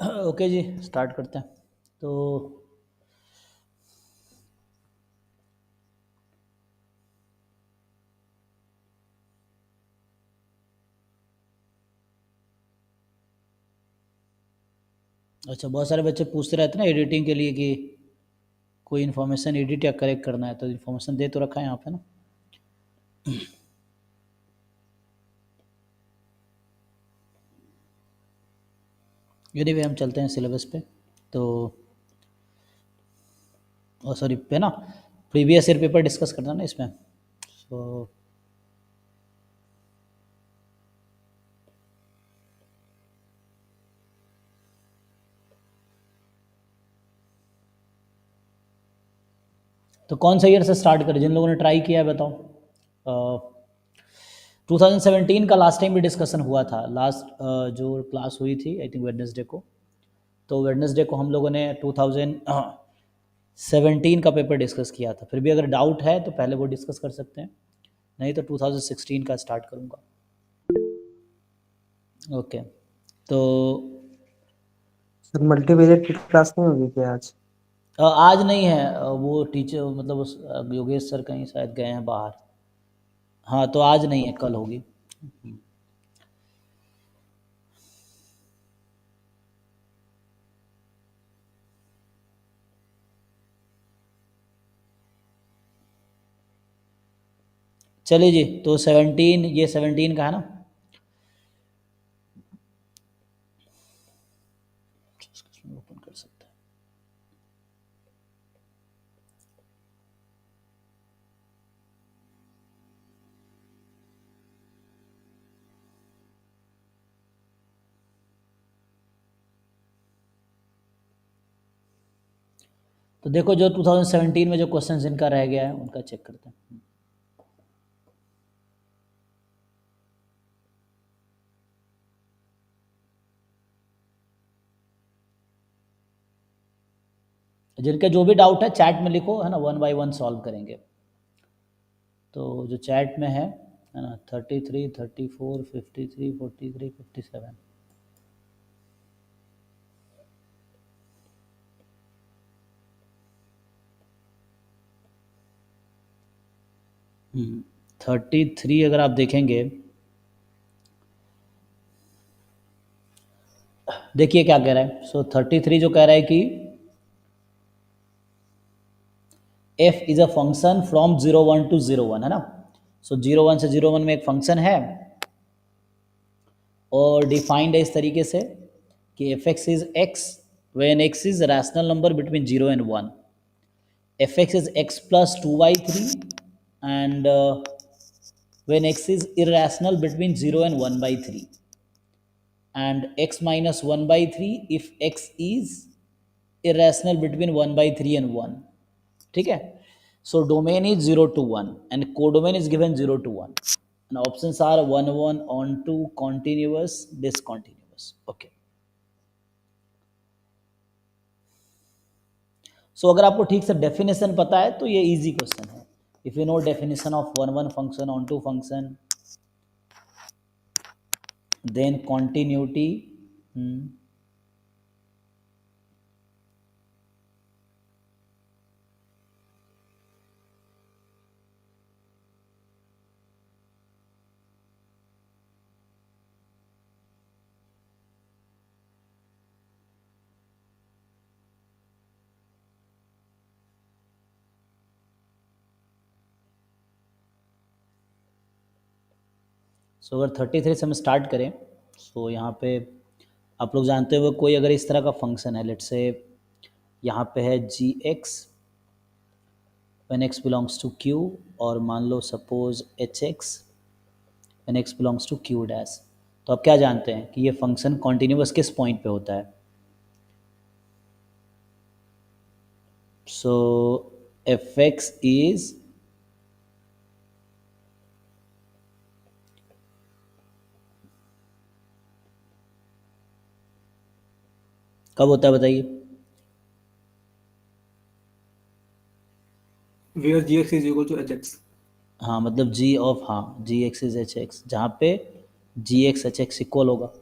Okay जी, start करते हैं। तो अच्छा, बहुत सारे बच्चे पूछते रहते हैं ना एडिटिंग के लिए कि कोई इन्फॉर्मेशन एडिट या करेक्ट करना है, तो इन्फॉर्मेशन दे तो रखा है यहाँ पे ना। एनीवे हम चलते हैं सिलेबस पे। तो सॉरी पे ना प्रीवियस ईयर पेपर डिस्कस करना ना इसमें। सो तो कौन सा ईयर से स्टार्ट करें? जिन लोगों ने ट्राई किया है बताओ। 2017 का लास्ट टाइम भी डिस्कशन हुआ था। लास्ट जो क्लास हुई थी आई थिंक वेडनेसडे को, तो वेडनेसडे को हम लोगों ने 2017 का पेपर डिस्कस किया था। फिर भी अगर डाउट है तो पहले वो डिस्कस कर सकते हैं, नहीं तो 2016 का स्टार्ट करूँगा। ओके, तो सर मल्टीवेरिएट की क्लास नहीं होगी क्या आज? आज नहीं है। वो टीचर मतलब उस योगेश सर कहीं शायद गए हैं बाहर। हाँ, तो आज नहीं है, कल होगी। चलिए जी, तो 17 ये 17 का है ना। ओपन कर सकते हैं। तो देखो जो 2017 में जो क्वेश्चन इनका रह गया है उनका चेक करते हैं। जिनका जो भी डाउट है चैट में लिखो, है ना, 1 बाय 1 सॉल्व करेंगे। तो जो चैट में है ना, 33, 34, 53, 43, 57। हम्म, 33 अगर आप देखेंगे, देखिए क्या कह रहा है। सो 33 जो कह रहा है कि f is a function from 0 1 to 0 1, है ना। सो 0 1 से 0 1 में एक फंक्शन है और डिफाइंड है इस तरीके से कि F x is x when x is rational number between 0 and 1। F x is x plus 2y3 and when x is irrational between 0 and 1 by 3, and x minus 1 by 3 if x is irrational between 1 by 3 and 1। ठीक है। So domain is 0 to 1 and codomain is given 0 to 1 and options are 1 1 on 2 continuous discontinuous। okay, so अगर आपको ठीक से definition पता है तो ये इजी क्वेश्चन है। If you know definition of 1 1 function on 2 function, then continuity. So अगर 33 से हम स्टार्ट करें, सो यहाँ पे आप लोग जानते हुए कोई अगर इस तरह का फंक्शन है, लेट्स से यहाँ पे है g x when x belongs to Q, और मान लो suppose h x when x belongs to Q dash. तो आप क्या जानते हैं कि ये फंक्शन कॉन्टिन्यूस किस पॉइंट पे होता है? सो एफ एक्स इज कब होता है बताइए? where gx is equal to hx। हाँ, मतलब जी ऑफ, हाँ, जी एक्स इज एच एक्स, जहाँ पे जी एक्स एच एक्स इक्वल होगा।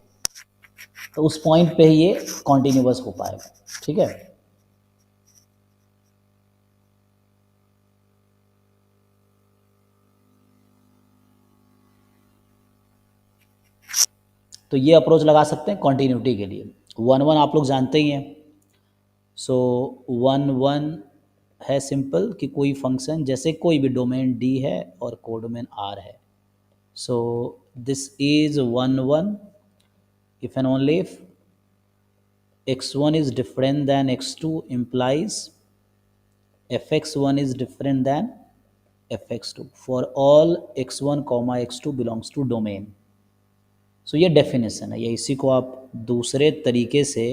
तो उस पॉइंट पे ही ये कॉन्टिन्यूअस हो पाएगा। ठीक है, तो ये अप्रोच लगा सकते हैं कॉन्टिन्यूटी के लिए। 1 1 आप लोग जानते ही हैं। सो 1 1 है सिंपल कि कोई फंक्शन, जैसे कोई भी डोमेन D है और कोडोमेन R है। So this is 1 1 if and only if x1 is different than x2 implies fx1 is different than fx2 for all x1 comma x2 belongs to domain। सो ये definition है, या इसी को आप दूसरे तरीके से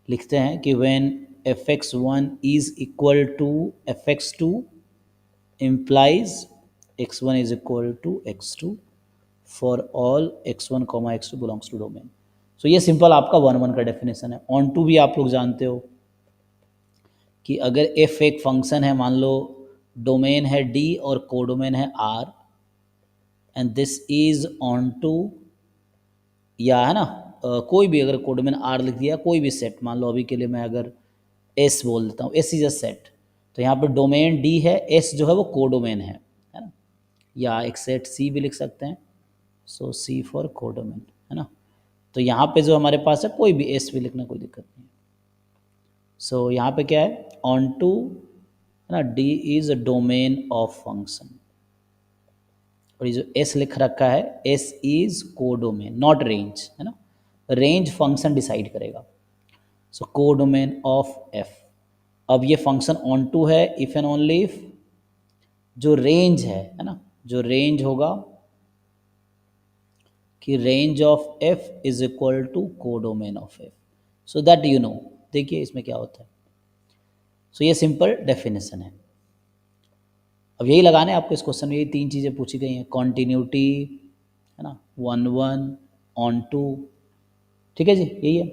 लिखते हैं कि when fx1 is equal to fx2 implies x1 is equal to x2 for all x1 comma x2 belongs to domain। सो ये सिंपल आपका 1 1 का डेफिनेशन है। ऑन टू भी आप लोग जानते हो कि अगर f एक फंक्शन है, मान लो डोमेन है D और कोडोमेन है R, and this is onto, या है ना कोई भी अगर कोडोमेन R लिख दिया, कोई भी सेट, मान लो अभी के लिए मैं अगर S बोल देता हूँ, S इज अ सेट, तो यहाँ पे डोमेन D है, S जो है वो कोडोमेन है ना, या एक सेट C भी लिख सकते हैं। सो C फॉर कोडोमेन, है ना। तो यहाँ पे जो हमारे पास है, कोई भी S भी लिखना कोई दिक्कत नहीं है। सो यहाँ पे क्या है, ऑन टू, है ना, D is a domain of function, और ये जो S लिख रखा है, S is codomain not range, है ना, रेंज फंक्शन डिसाइड करेगा। So codomain of F। अब ये फंक्शन ऑन टू है इफ एंड ओनली इफ जो रेंज है ना, जो रेंज होगा कि range of F is equal to codomain of F, so that you know. देखिए इसमें क्या होता है। सो ये सिंपल डेफिनेशन है। अब यही लगाने आपको इस क्वेश्चन में, यही 3 चीज़ें पूछी गई हैं, कॉन्टिन्यूटी, है ना, 1 1 ऑन टू। ठीक है जी, यही है।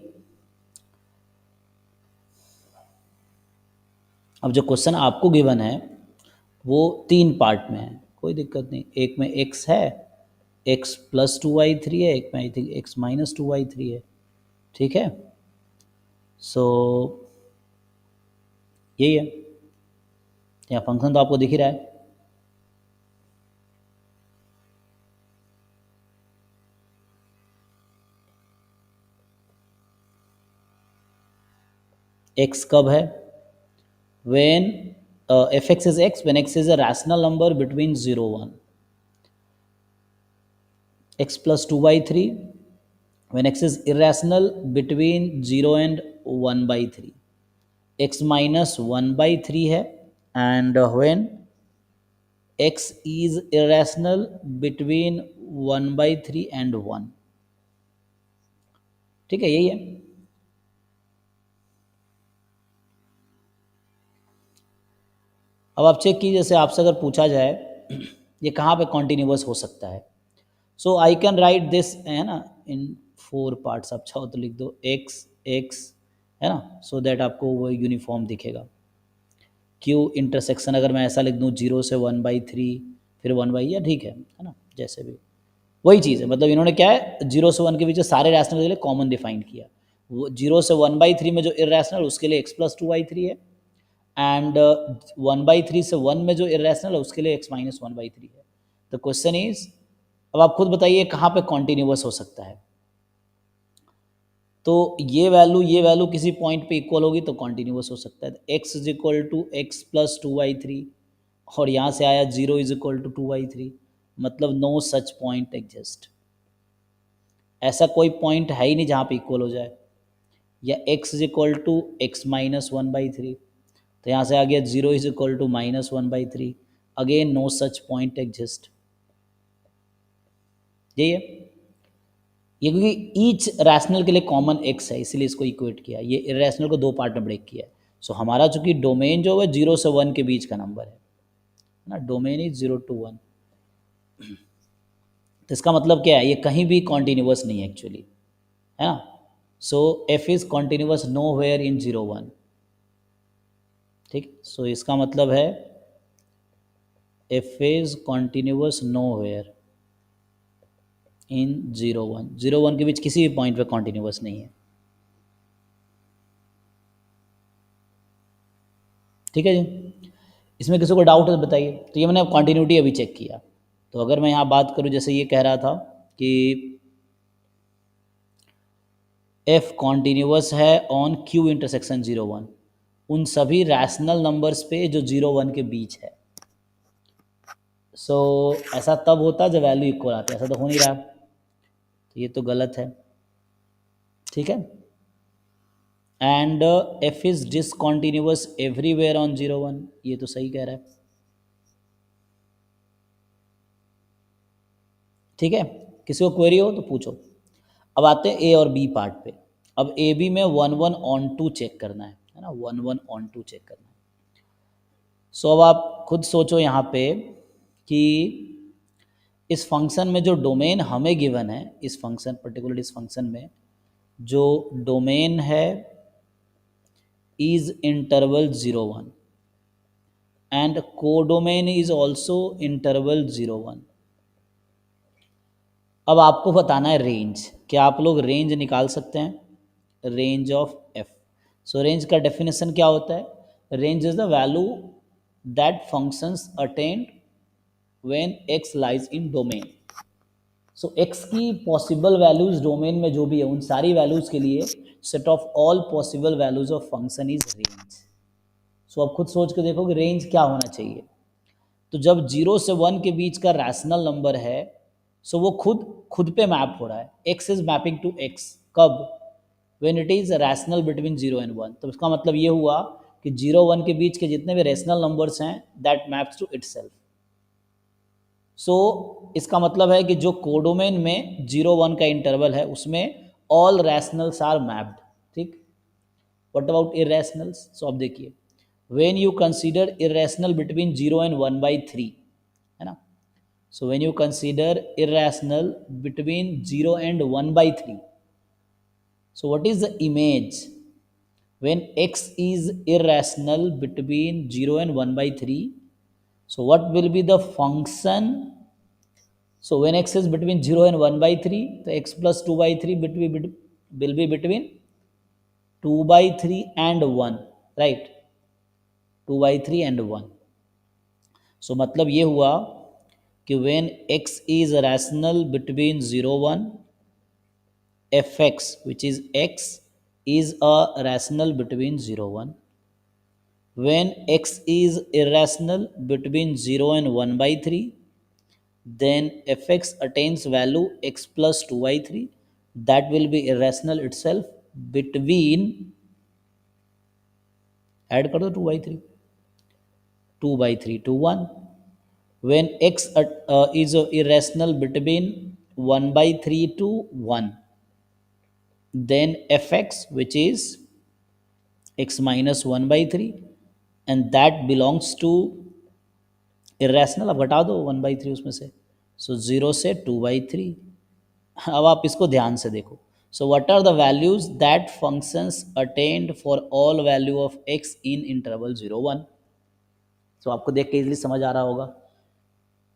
अब जो क्वेश्चन आपको गिवन है वो 3 पार्ट में है, कोई दिक्कत नहीं। एक में x है, x प्लस 2y3 है, एक में आई थिंक x माइनस 2y3 है। ठीक है, सो यही है। यहाँ फंक्शन तो आपको दिख ही रहा है। x कब है, when fx is x when x is a rational number between 0 1, x plus 2y3 when x is irrational between 0 and 1 by 3, x minus 1 by 3 है, and when x is irrational between 1 by 3 and 1। ठीक है, यही है। अब आप check कीजिए, जैसे आपसे अगर पूछा जाए ये कहाँ पे कॉन्टिन्यूअस हो सकता है, सो आई कैन राइट दिस, है ना, इन 4 पार्ट्स। आप चाहो तो लिख दो x x, है ना, सो दैट आपको वो यूनिफॉर्म दिखेगा। q इंटरसेक्शन अगर मैं ऐसा लिख दूँ 0 से 1 by 3 फिर 1 by, या ठीक है ना, जैसे भी वही चीज़ है। मतलब इन्होंने क्या है, 0 से 1 के बीच सारे रैशनल के लिए कॉमन डिफाइन किया। वो 0 से 1 by 3 में जो इरेशनल उसके लिए x प्लस 2y3 है, एंड 1 by 3 से 1 में जो इरेशनल है उसके लिए x माइनस 1 by 3 है। द क्वेश्चन इज, अब आप खुद बताइए कहाँ पे कॉन्टिन्यूअस हो सकता है। तो ये वैल्यू किसी पॉइंट पे इक्वल होगी तो कॉन्टिन्यूअस हो सकता है। x is equal to X plus 2y3, और यहाँ से आया 0 इज इक्वल टू 2y3, मतलब नो सच पॉइंट एग्जिस्ट। ऐसा कोई पॉइंट है ही नहीं जहाँ पे इक्वल हो जाए। या x is equal to X minus 1 by 3, तो यहाँ से आ गया 0 is equal to minus 1 by 3, again no such point exist. यही है ये, क्योंकि ईच रैशनल के लिए कॉमन x है, इसीलिए इसको इक्वेट किया। ये इरेशनल को 2 पार्ट में ब्रेक किया है। सो हमारा चूंकि डोमेन जो है 0 से 1 के बीच का नंबर है ना, डोमेन इज 0 to 1, तो इसका मतलब क्या है, ये कहीं भी कॉन्टिन्यूअस नहीं है एक्चुअली, है ना। So f is continuous nowhere in 0 1। ठीक, सो इसका मतलब है f is continuous nowhere in 0 1, 0 1 के बीच किसी भी पॉइंट पे कॉन्टिन्यूस नहीं है। ठीक है जी, इसमें किसी को डाउट है तो बताइए। तो ये मैंने कॉन्टिन्यूटी अभी चेक किया। तो अगर मैं यहाँ बात करूँ, जैसे ये कह रहा था कि एफ कॉन्टिन्यूस है ऑन क्यू इंटरसेक्शन 0 1, उन सभी रैशनल नंबर्स पे जो 0 1 के बीच है। सो ऐसा तब होता जब वैल्यू इक्वल आती है, ऐसा तो हो नहीं रहा, तो ये तो गलत है। ठीक है, and F is discontinuous everywhere on 0 1, ये तो सही कह रहा है। ठीक है, किसी को क्वेरी हो तो पूछो। अब आते हैं ए और बी पार्ट पे। अब ए बी में 1 1 on 2 चेक करना है ना, 1 1 on 2 चेक करना है। सो अब आप खुद सोचो यहाँ पे कि इस फंक्शन में जो डोमेन हमें गिवन है, इस फंक्शन पर्टिकुलर इस फंक्शन में जो डोमेन है is interval 0 1 and codomain is also interval 0 1। अब आपको बताना है रेंज। क्या आप लोग रेंज निकाल सकते हैं? Range of f. So range का डेफिनेशन क्या होता है? Range is the value that functions attend when x lies in domain. So x की पॉसिबल वैल्यूज डोमेन में जो भी है उन सारी वैल्यूज के लिए set of all possible values of function is range. So अब खुद सोच के देखो कि रेंज क्या होना चाहिए। तो जब 0 से 1 के बीच का रैशनल नंबर है, सो वो खुद पे मैप हो रहा है, x is mapping to x। कब? When it is rational between 0 and 1। तो इसका मतलब ये हुआ कि 0 1 के बीच के जितने भी रैशनल नंबर्स हैं दैट मैप्स टू इटसेल्फ। सो इसका मतलब है कि जो कोडोमेन में 0 1 का इंटरवल है उसमें ऑल रैशनल्स आर मैप्ड। ठीक, व्हाट अबाउट इरेशनल्स? सो अब देखिए, when you consider irrational between 0 and 1/3, है ना। So when you consider irrational between 0 and 1/3, so what is the image when x is irrational between 0 and 1/3? So what will be the function? So when x is between 0 and 1/3, the x plus 2/3 will be between 2/3 and 1, right? 2/3 and 1। So मतलब ये हुआ कि when x is rational between 0 1, fx which is x is a rational between 0 1। When x is irrational between 0 and 1/3, then fx attains value x plus 2/3, that will be irrational itself between, add कर दो 2/3, 2/3 to 1। When x is irrational between 1/3 to 1, then fx which is x minus 1/3 and that belongs to irrational। अब घटा दो 1/3 उसमें से, सो 0 से 2/3। अब आप इसको ध्यान से देखो। So what are the values that functions attend for all value of x in interval 0 1। सो आपको देख के इजीली समझ आ रहा होगा,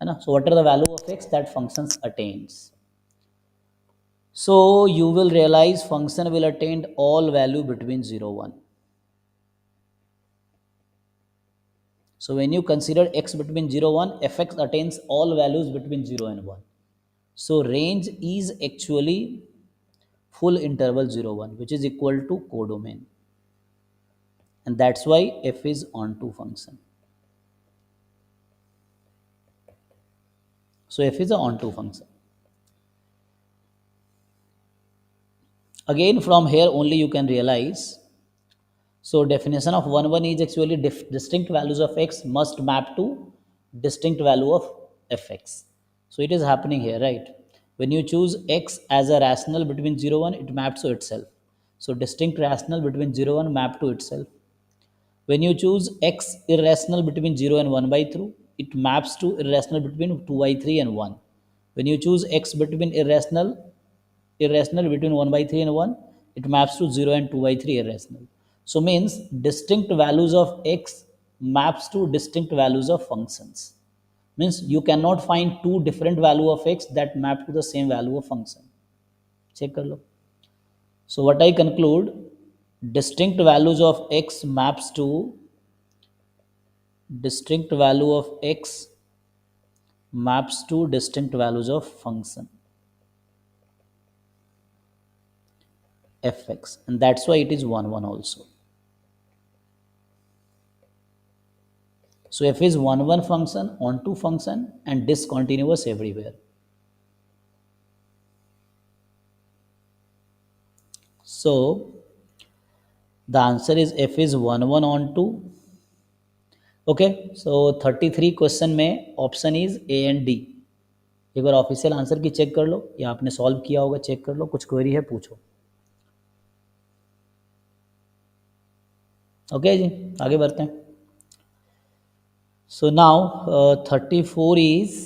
है ना। So what are the value of x that functions attains? So you will realize function will attain all value between 0 1। So when you consider x between 0 1, fx attains all values between 0 and 1। So range is actually full interval 0 1 which is equal to codomain, and that's why f is onto function। So f is a onto function। Again from here only you can realize, so definition of 1 1 is actually distinct values of x must map to distinct value of fx। So it is happening here, right? When you choose x as a rational between 0 1, it maps to itself। So distinct rational between 0 1 map to itself। When you choose x irrational between 0 and 1/3, it maps to irrational between 2/3 and 1। When you choose x between irrational between 1/3 and 1, it maps to 0 and 2/3 irrational। So means distinct values of x maps to distinct values of functions। means you cannot find two different value of x that map to the same value of function. check कर लो. So what I conclude, distinct values of x maps to distinct value of x maps to distinct values of function fx, and that's why it is 1 1 also. So f is 1 1 function, onto function, and discontinuous everywhere. So the answer is f is 1 1 onto. Okay, so 33 question में option is A and D. एक बार official answer key check कर लो, या आपने solve किया होगा, check कर लो. कुछ क्वेरी है पूछो. ओके जी, आगे बढ़ते हैं. So now 34 is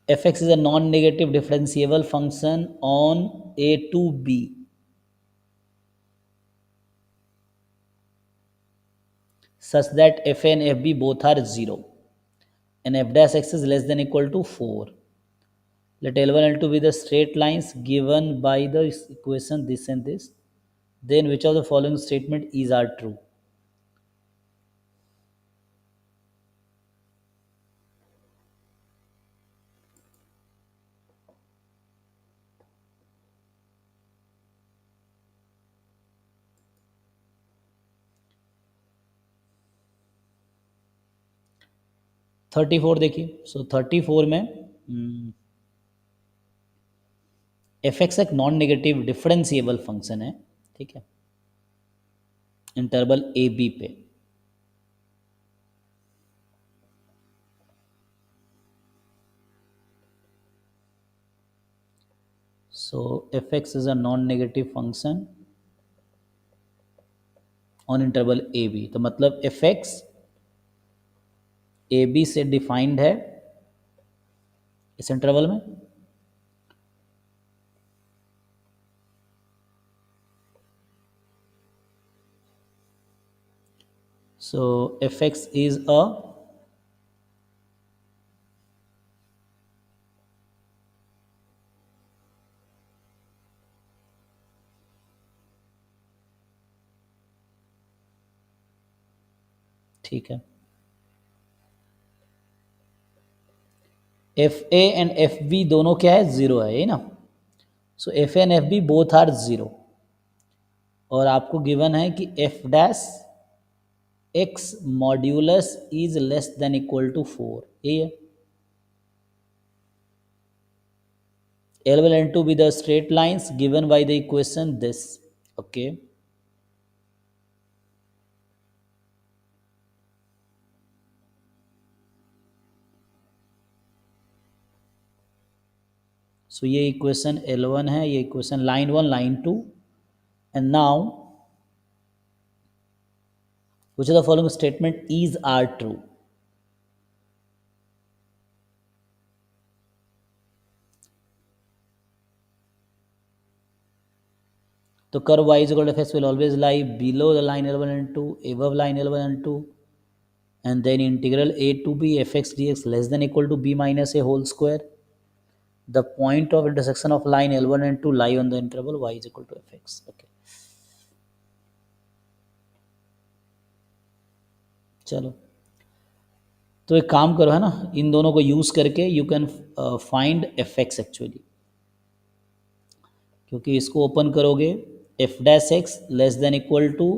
F x is a non negative differentiable function on A to B such that f and fb both are 0 and f dash x is less than equal to 4. Let L1 and L2 be the straight lines given by the equation this and this. Then which of the following statement is are true? Thirty four देखिए. So 34 में f x एक non negative differentiable function है. ठीक है, interval A B पे. So f x is a non negative function on interval A b. तो मतलब f x a b से डिफाइंड है इस इंटरवल में. So fx is a ठीक है. F a and f b दोनों क्या है, 0 है, ये ना. So f a and f b both are 0 और आपको गिवन है कि f dash x modulus is less than equal to 4. ये है. L1 and L2 be the straight lines given by the equation this. Okay. So ये equation L1 है, ये equation line 1 line 2. And now which of the following statement is are true? तो curve y is equal to fx will always lie below the line L1 and 2, above line L1 and 2, and then integral a to b fx dx less than equal to b minus a whole square. The point of intersection of line L1 and 2 lie on the interval y is equal to fx. Okay. चलो, तो एक काम करो, है ना, इन दोनों को use करके you can find F X actually. क्योंकि इसको ओपन करोगे F dash X less than equal to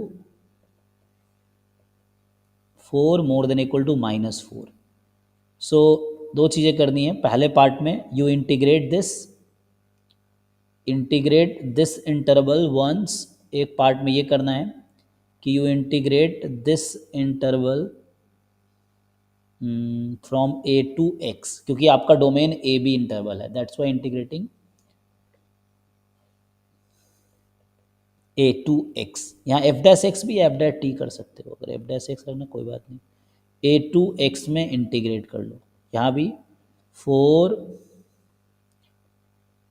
4 more than equal to -4. So दो चीज़ें करनी है. पहले पार्ट में you integrate this interval once. एक पार्ट में ये करना है कि you integrate this interval from A to X, क्योंकि आपका डोमेन ए बी इंटरवल है. That's why integrating A to X. यहाँ एफ डैश एक्स भी एफ डैश टी कर सकते हो. अगर एफ डैश एक्स करना कोई बात नहीं, ए टू एक्स में इंटीग्रेट कर लो. यहाँ भी 4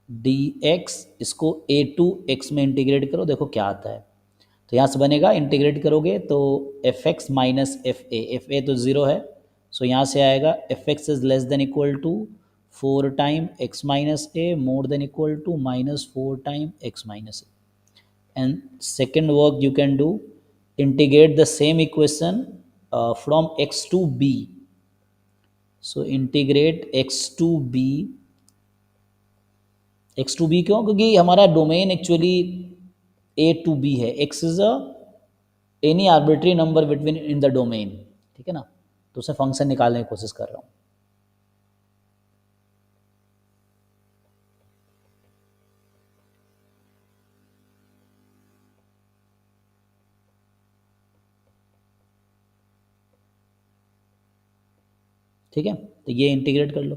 डी एक्स, इसको ए टू एक्स में इंटीग्रेट करो, देखो क्या आता है. तो यहाँ से बनेगा, इंटीग्रेट करोगे तो F X minus F A. F A तो 0 है, सो यहाँ से आएगा F x is less than equal to 4 time X minus A more than equal to -4 time X minus A. And second work you can do, integrate the same equation from x to b. So integrate x to b क्यों? क्योंकि हमारा domain actually a to b है. x is a any arbitrary number between in the domain, ठीक है ना. तो उसे function निकालने की कोशिश कर रहा हूँ. ठीक है, तो ये इंटीग्रेट कर लो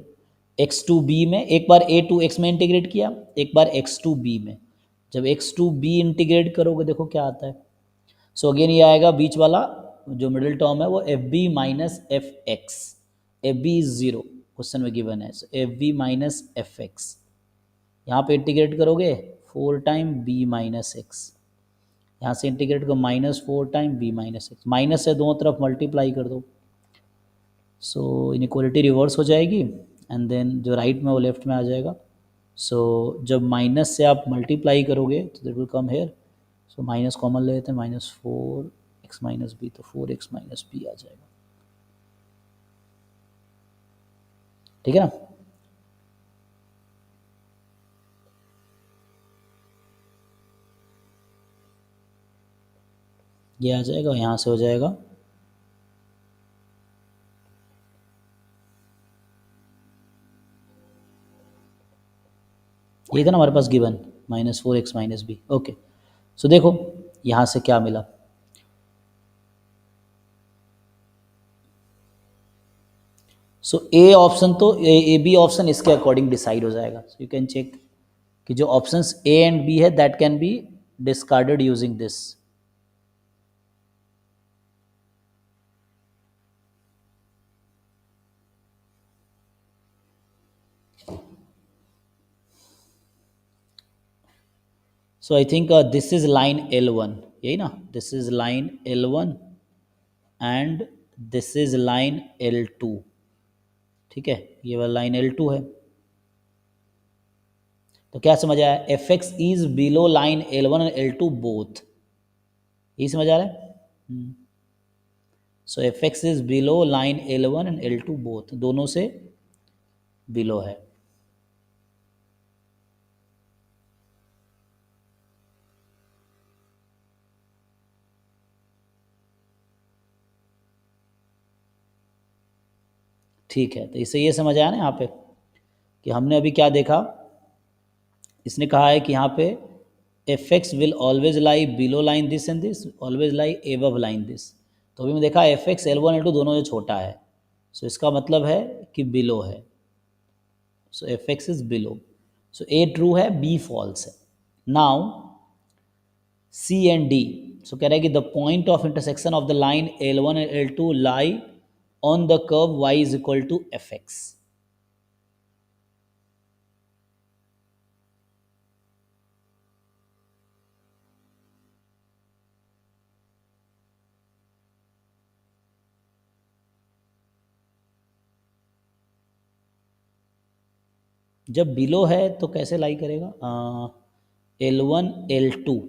x टू b में. एक बार a टू x में इंटीग्रेट किया, एक बार x टू b में. जब x टू b इंटीग्रेट करोगे देखो क्या आता है. सो अगेन ये आएगा बीच वाला जो मिडिल टर्म है वो f b minus f x. F b is zero question में गिवन है. So f b minus f x यहाँ पे इंटीग्रेट करोगे 4 टाइम बी माइनस एक्स. यहाँ से इंटीग्रेट करो -4 time B minus X. Minus से दोनों तरफ मल्टीप्लाई कर दो. सो इनइक्वालिटी रिवर्स हो जाएगी एंड देन जो राइट में वो लेफ्ट में आ जाएगा. सो जब माइनस से आप मल्टीप्लाई करोगे तो that will come here. So minus common ले लेते हैं, -4 एक्स माइनस बी, तो 4x माइनस बी आ जाएगा. ठीक है ना. ये आ जाएगा, यहाँ से हो जाएगा ये था ना हमारे पास given -4x minus b. Okay, so देखो यहाँ से क्या मिला. सो ए ऑप्शन तो ए बी ऑप्शन इसके अकॉर्डिंग डिसाइड हो जाएगा. सो यू कैन चेक कि जो ऑप्शंस ए एंड बी है that can be discarded using this. So I think this is line L1, यही ना. This is line L1 and this is line L2. ठीक है, ये वाला लाइन L2 है. तो क्या समझ आया? F x is below line L1 and L2 both. यही समझ आ रहा है. So f x is below line L1 and L2 both, दोनों से बिलो है. ठीक है, तो इससे ये समझ आया ना यहाँ पे कि हमने अभी क्या देखा. इसने कहा है कि यहाँ पे F x will always lie below line this and this, always lie above line this. तो अभी मैं देखा एफ एक्स L1 L2 दोनों से छोटा है. सो इसका मतलब है कि बिलो है. So f x is below. So A true है, बी फॉल्स है. Now C and D. So कह रहा है कि the point of intersection of the line L1 and L2 lie on the curve y is equal to f x. जब below है तो कैसे लाई करेगा? L1 L2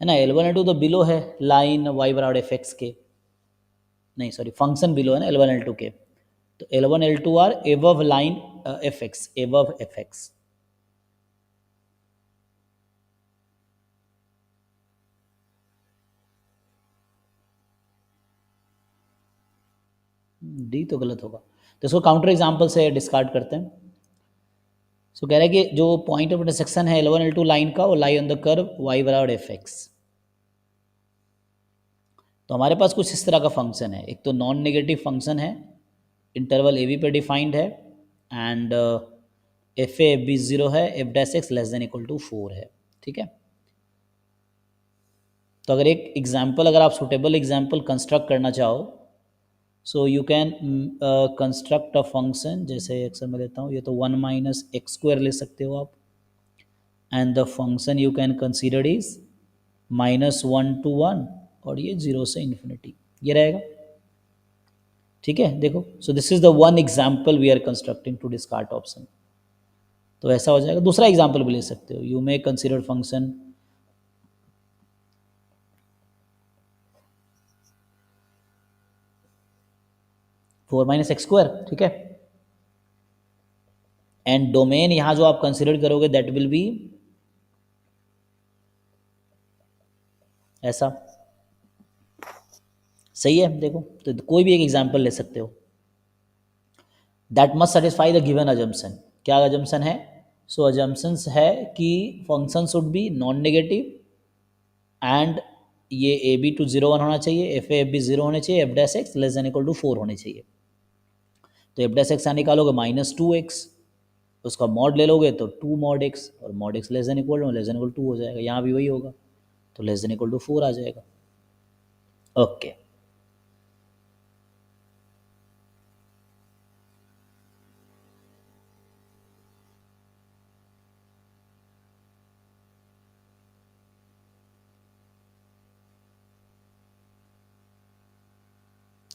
है ना. L1 L2 तो बिलो है लाइन y बराबर एफ एक्स के. नहीं सॉरी, फंक्शन बिलो है ना L1 L2 के. तो L1 L2 are above line F X, above F X. D तो गलत होगा, तो इसको काउंटर एग्जाम्पल से डिस्कार्ड करते हैं. सो कह रहा है कि जो पॉइंट ऑफ इंटरसेक्शन है L1 L2 लाइन का वो लाई ऑन द कर्व y बराबर एफ एक्स. तो हमारे पास कुछ इस तरह का फंक्शन है. एक तो नॉन नेगेटिव फंक्शन है, इंटरवल ए बी पे डिफाइंड है एंड एफ ए बी 0 है, F dash X less than equal to 4 है. ठीक है, तो अगर एक एग्जाम्पल, अगर आप सुटेबल एग्जाम्पल कंस्ट्रक्ट करना चाहो, सो you can construct a function. जैसे अक्सर मैं लेता हूँ, ये तो 1 माइनस एक्स स्क्वायर ले सकते हो आप. And the function you can consider is -1 to 1 और ये 0 से इन्फिनिटी, ये रहेगा. ठीक है, देखो, so this is the one example we are constructing to discard option. तो ऐसा हो जाएगा। दूसरा एग्जाम्पल भी ले सकते हो, you may consider function four minus x square, ठीक है, एंड डोमेन यहां जो आप कंसिडर करोगे दैट विल बी ऐसा। सही है, देखो, तो कोई भी एक एग्जाम्पल ले सकते हो। That must satisfy the given assumption. क्या अजम्पशन है? सो अजम्पशंस है कि function should be non negative and ये ए बी टू 0 1 होना चाहिए, एफ ए एफ बी 0 होने चाहिए, F dash X less than equal to 4 होने चाहिए। तो एफ डैश एक्स यहाँ निकालोगे -2x, उसका मॉड ले लोगे तो 2 मॉड एक्स, और mod x less than equal 2 हो जाएगा। यहाँ भी वही होगा, तो लेस देन इक्वल टू 4 आ जाएगा। ओके,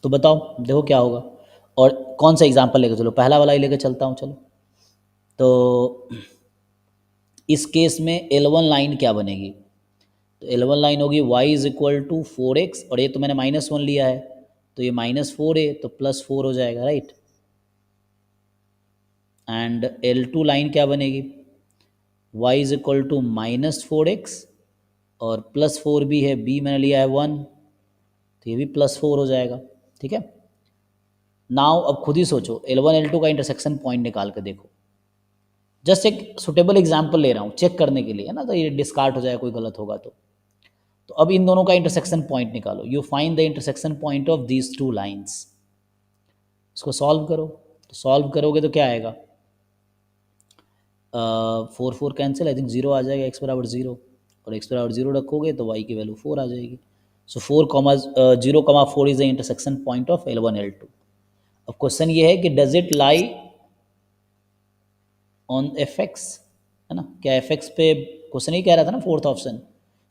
तो बताओ, देखो क्या होगा, और कौन सा एग्जाम्पल लेके चलो, पहला वाला ही लेके चलता हूँ, चलो। तो इस केस में L1 लाइन क्या बनेगी? तो L1 लाइन होगी y is equal to 4x, और ये तो मैंने -1 लिया है, तो ये -4 है तो +4 हो जाएगा, राइट। एंड L2 लाइन क्या बनेगी? y is equal to -4x, और +4 भी है, b मैंने लिया है 1, तो ये भी +4 हो जाएगा, ठीक है। नाउ अब खुद ही सोचो, L1 L2 का इंटरसेक्शन पॉइंट निकाल के देखो। जस्ट एक सुटेबल एग्जाम्पल ले रहा हूँ चेक करने के लिए, है ना, तो ये डिस्कार्ड हो जाए कोई गलत होगा तो अब इन दोनों का इंटरसेक्शन पॉइंट निकालो। You find the intersection point of these two lines. इसको सॉल्व करो, तो सॉल्व करोगे तो क्या आएगा? 4 कैंसिल, आई थिंक 0 आ जाएगा, x बराबर 0, और x बराबर 0 रखोगे तो y की वैल्यू 4 आ जाएगी। सो 0,4 is the intersection point of L1 L2। अब क्वेश्चन ये है कि does it lie on fx, है ना, क्या fx पे, क्वेश्चन ही कह रहा था ना फोर्थ ऑप्शन,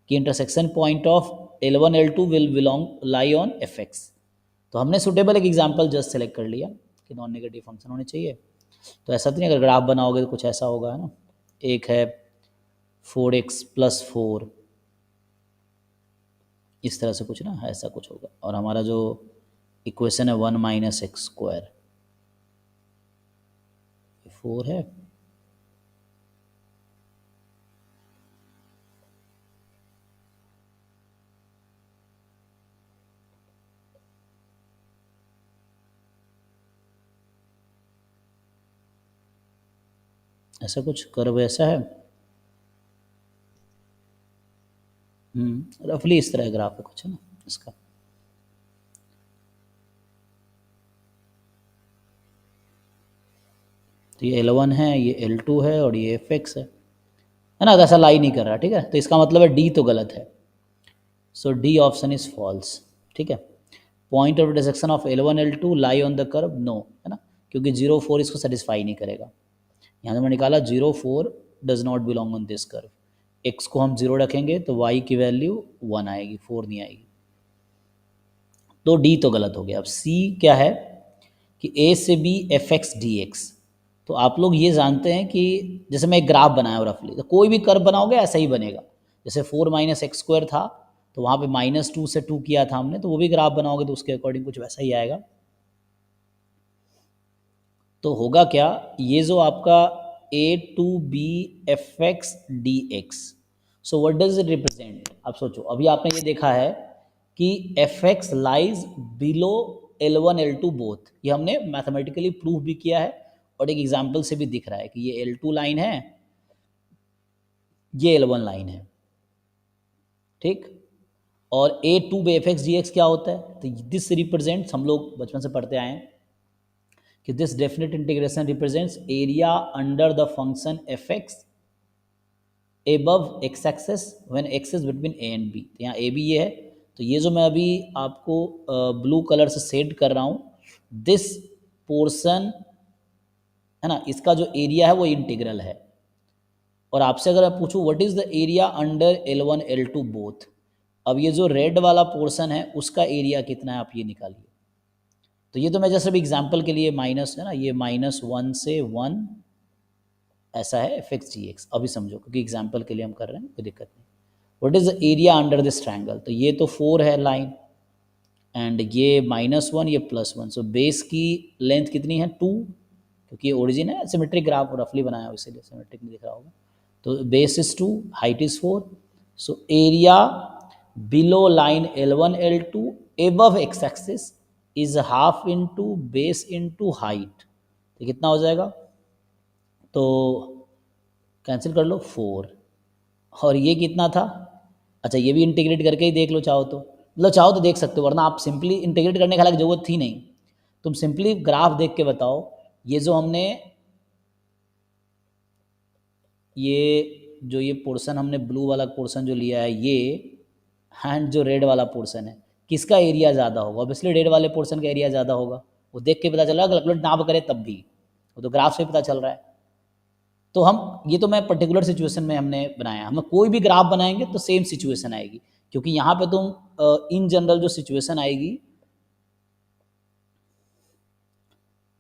कि intersection point of L1 L2 will belong lie on fx। तो हमने सुटेबल एक एग्जाम्पल जस्ट सेलेक्ट कर लिया कि नॉन नेगेटिव फंक्शन होने चाहिए। तो ऐसा तो नहीं, अगर ग्राफ बनाओगे तो कुछ ऐसा होगा, है ना, एक है 4x + 4, इस तरह से कुछ ना, ऐसा कुछ होगा, और हमारा जो इक्वेशन है 1 - x स्क्वायर 4 है। ऐसा कुछ कर्व ऐसा है, रफली इस तरह ग्राफ है कुछ, है ना इसका। तो ये L1 है, ये L2 है, और ये fx है ना, तो ऐसा लाई नहीं कर रहा, ठीक है। तो इसका मतलब है D तो गलत है, so D option is false, ठीक है। Point of intersection of L1 L2 lie on the curve, no, है ना, क्योंकि 0 4 इसको सेटिस्फाई नहीं करेगा। यहाँ से मैं निकाला 0 4 does not belong on this curve. x को हम 0 रखेंगे तो y की वैल्यू 1 आएगी, 4 नहीं आएगी, तो D तो गलत हो गया। अब C क्या है कि A से B fx dx। तो आप लोग ये जानते हैं कि जैसे मैं एक ग्राफ बनाया हूँ रफली, तो कोई भी कर्व बनाओगे ऐसा ही बनेगा। जैसे 4 - x स्क्वायर था, तो वहाँ पे -2 से 2 किया था हमने, तो वो भी ग्राफ बनाओगे तो उसके अकॉर्डिंग कुछ वैसा ही आएगा। तो होगा क्या, ये जो आपका a to b fx dx, so what does it represent? आप सोचो, अभी आपने ये देखा है कि fx lies below L1 L2 both, ये हमने मैथमेटिकली प्रूव भी किया है, और एक एग्जाम्पल से भी दिख रहा है कि ये L2 लाइन है, ये L1 लाइन है, ठीक। और a to b fx dx क्या होता है? तो दिस रिप्रेजेंट्स, हम लोग बचपन से पढ़ते आए हैं कि this definite integration represents area under the function fx above x axis when x is between a and b। तो यहाँ a b ये है, तो ये जो मैं अभी आपको ब्लू कलर से सेड कर रहा हूँ, दिस पोर्शन, है ना, इसका जो एरिया है वो इंटीग्रल है। और आपसे अगर मैं पूछूं what is the area under L1 L2 both, अब ये जो रेड वाला पोर्शन है उसका एरिया कितना है, आप ये निकालिए। तो ये तो मैं जैसे भी एग्जाम्पल के लिए माइनस है ना, ये -1 से 1 ऐसा है एफ एक्स जी एक्स, अभी समझो क्योंकि एग्जाम्पल के लिए हम कर रहे हैं, कोई दिक्कत नहीं। What is the area under this triangle, तो ये तो 4 है लाइन, एंड ये -1 ये +1, सो बेस की लेंथ कितनी है 2, क्योंकि ये ओरिजिन है, सिमेट्रिक ग्राफ रफली बनाया हो इसीलिए सिमेट्रिक नहीं दिख रहा होगा। तो base is 2, height is 4, so area below line L1 L2 above x axis is half into base into height, तो कितना हो जाएगा, तो कैंसिल कर लो 4, और ये कितना था, अच्छा ये भी इंटीग्रेट करके ही देख लो चाहो तो, मतलब चाहो तो देख सकते हो, वरना आप सिंपली इंटीग्रेट करने की हालांकि जरूरत थी नहीं, तुम सिंपली ग्राफ देख के बताओ, ये जो हमने ये पोर्शन हमने ब्लू वाला पोर्शन जो लिया है ये, एंड जो रेड वाला पोर्शन है, किसका एरिया ज़्यादा होगा, ऑब्वियसली रेड वाले पोर्शन का एरिया ज़्यादा होगा, वो देख के पता चल रहा है, कैलकुलेट ना करें तब भी, वो तो ग्राफ से पता चल रहा है। तो हम ये तो मैं पर्टिकुलर सिचुएशन में हमने बनाया, हम कोई भी ग्राफ बनाएंगे तो सेम सिचुएशन आएगी, क्योंकि यहाँ पे तुम इन जनरल जो सिचुएशन आएगी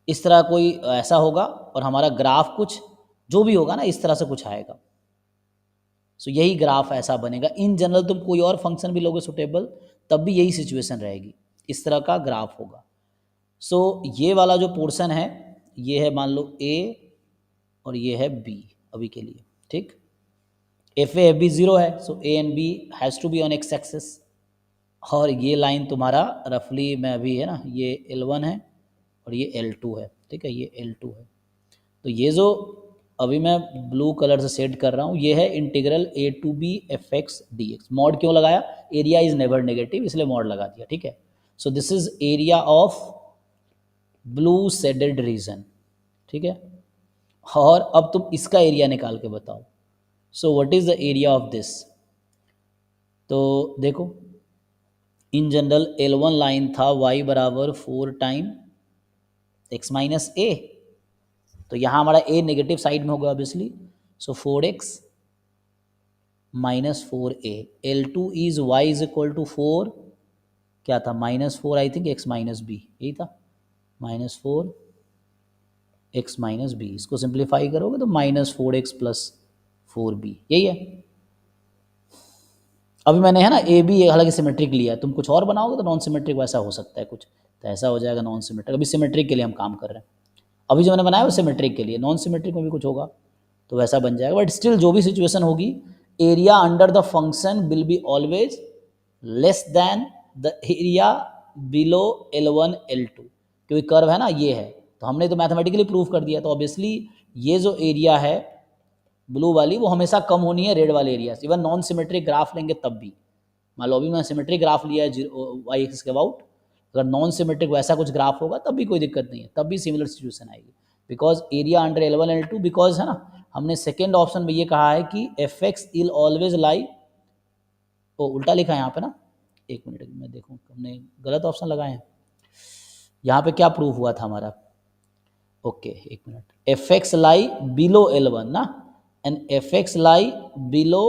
इस तरह कोई ऐसा होगा, और हमारा ग्राफ कुछ जो भी होगा ना इस तरह से कुछ आएगा, सो यही ग्राफ ऐसा बनेगा। इन जनरल तुम कोई और फंक्शन भी लोगे सुटेबल तब भी यही सिचुएशन रहेगी, इस तरह का ग्राफ होगा। सो ये वाला जो पोर्शन है ये है मान लो ए और ये है बी अभी के लिए, ठीक, एफ ए एफ बी 0 है, so a and b has to be on x axis, और ये लाइन तुम्हारा रफली में अभी है ना, ये L1 है और ये L2 है, ठीक है, ये L2 है। तो ये जो अभी मैं ब्लू कलर से सेट कर रहा हूँ ये है integral A to B F X D X. Mod क्यों लगाया, एरिया इज नेवर नेगेटिव इसलिए मॉड लगा दिया, ठीक है। So this is area of blue shaded region, ठीक है, और अब तुम इसका एरिया निकाल के बताओ। सो what is the area of this, तो देखो इन जनरल L1 लाइन था y बराबर 4 टाइम x माइनस ए, तो यहाँ हमारा a नेगेटिव साइड में होगा obviously, so 4x minus 4a, L2 is y is equal to 4 क्या था -4 I think x minus B, यही था -4 x माइनस बी, इसको सिंप्लीफाई करोगे तो -4x प्लस 4b, यही है। अभी मैंने है ना ए बी हालांकि सिमेट्रिक लिया है, तुम कुछ और बनाओगे तो नॉन सिमेट्रिक वैसा हो सकता है कुछ, तो ऐसा हो जाएगा नॉन सिमेट्रिक। अभी सिमेट्रिक के लिए हम काम कर रहे हैं, अभी जो मैंने बनाया वो सिमेट्रिक के लिए, नॉन सिमेट्रिक में भी कुछ होगा तो वैसा बन जाएगा, बट स्टिल जो भी सिचुएशन होगी area under the function will be always less than the area below L1 L2, क्योंकि कर्व है ना ये है, तो हमने तो मैथमेटिकली प्रूव कर दिया, तो ऑब्वियसली ये जो एरिया है ब्लू वाली वो हमेशा कम होनी है रेड वाले एरिया से, इवन नॉन सिमेट्रिक ग्राफ लेंगे तब भी, मान लो अभी मैं सिमेट्रिक ग्राफ लिया है वाई एक्सिस के अबाउट, अगर नॉन सिमेट्रिक वैसा कुछ ग्राफ होगा तब भी कोई दिक्कत नहीं है, तब भी सिमिलर सिचुएशन आएगी, because area under L1 L2, because है ना हमने सेकेंड ऑप्शन में ये कहा है कि एफ एक्स इल ऑलवेज लाई, ओ उल्टा लिखा है यहाँ पे ना, एक मिनट मैं देखूँ हमने गलत ऑप्शन लगाए हैं, यहाँ पे क्या प्रूफ हुआ था हमारा, ओके एक मिनट, एफ एक्स लाई बिलो L1 ना, and F x lie below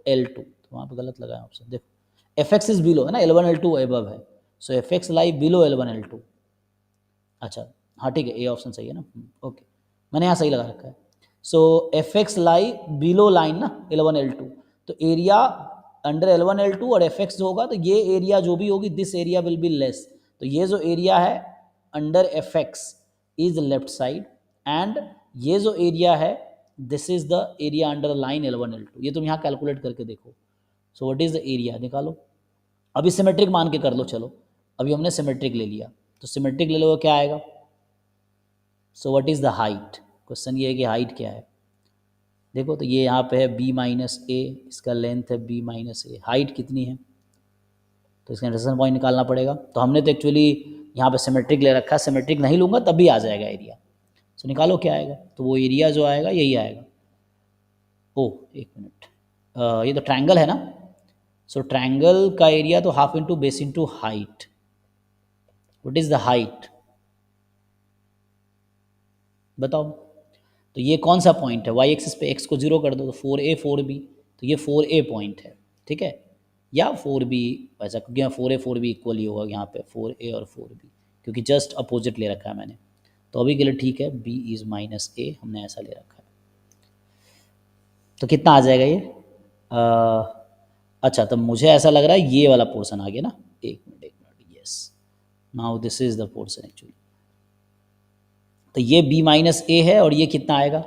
L2, तो वहाँ पे गलत लगाया ऑप्शन, देखो एफ एक्स इज बिलो है ना, L1 L2 एबव है, सो एफ एक्स लाई बिलो L1 L2, अच्छा हाँ ठीक है ए ऑप्शन सही है ना, ओके मैंने यहाँ सही लगा रखा है। सो एफ एक्स लाई बिलो लाइन ना L1 L2, तो एरिया अंडर L1 L2 और एफ एक्स जो होगा तो ये एरिया जो भी होगी this area will be less, तो ये जो एरिया है under F x is left side, and ये जो एरिया है this is the area under line L1 L2, ये तुम यहाँ कैलकुलेट करके देखो। So what is the area निकालो, अभी सिमेट्रिक मान के कर लो, चलो अभी हमने सिमेट्रिक ले लिया, तो सिमेट्रिक ले लो क्या आएगा, सो what is the height, question ये है कि हाइट क्या है, देखो तो ये यहाँ पे है b माइनस ए, इसका लेंथ है b माइनस ए, हाइट कितनी है, तो इसका इंटरसेक्शन पॉइंट निकालना पड़ेगा, तो हमने तो एक्चुअली यहाँ पे सिमेट्रिक ले रखा है, सिमेट्रिक नहीं लूँगा तब भी आ जाएगा एरिया, सो निकालो क्या आएगा, तो वो एरिया जो आएगा यही आएगा, ओ एक मिनट, ये तो ट्रायंगल है ना, सो ट्रायंगल का एरिया तो half into base into height, what is the height बताओ, तो ये कौन सा पॉइंट है, वाई एक्सिस पे एक्स को 0 कर दो तो 4a 4b, तो ये 4a पॉइंट है, ठीक है, या 4b वैसा, क्योंकि यहाँ 4a 4b इक्वल ही होगा यहाँ पे 4a और 4b, क्योंकि जस्ट अपोजिट ले रखा है मैंने। तो अभी के लिए ठीक है, b इज़ माइनस ए हमने ऐसा ले रखा है। तो कितना आ जाएगा ये? अच्छा, तो मुझे ऐसा लग रहा है ये वाला पोर्शन आ गया ना। एक minute, yes, now this is the portion actually. तो ये b माइनस ए है और ये कितना आएगा?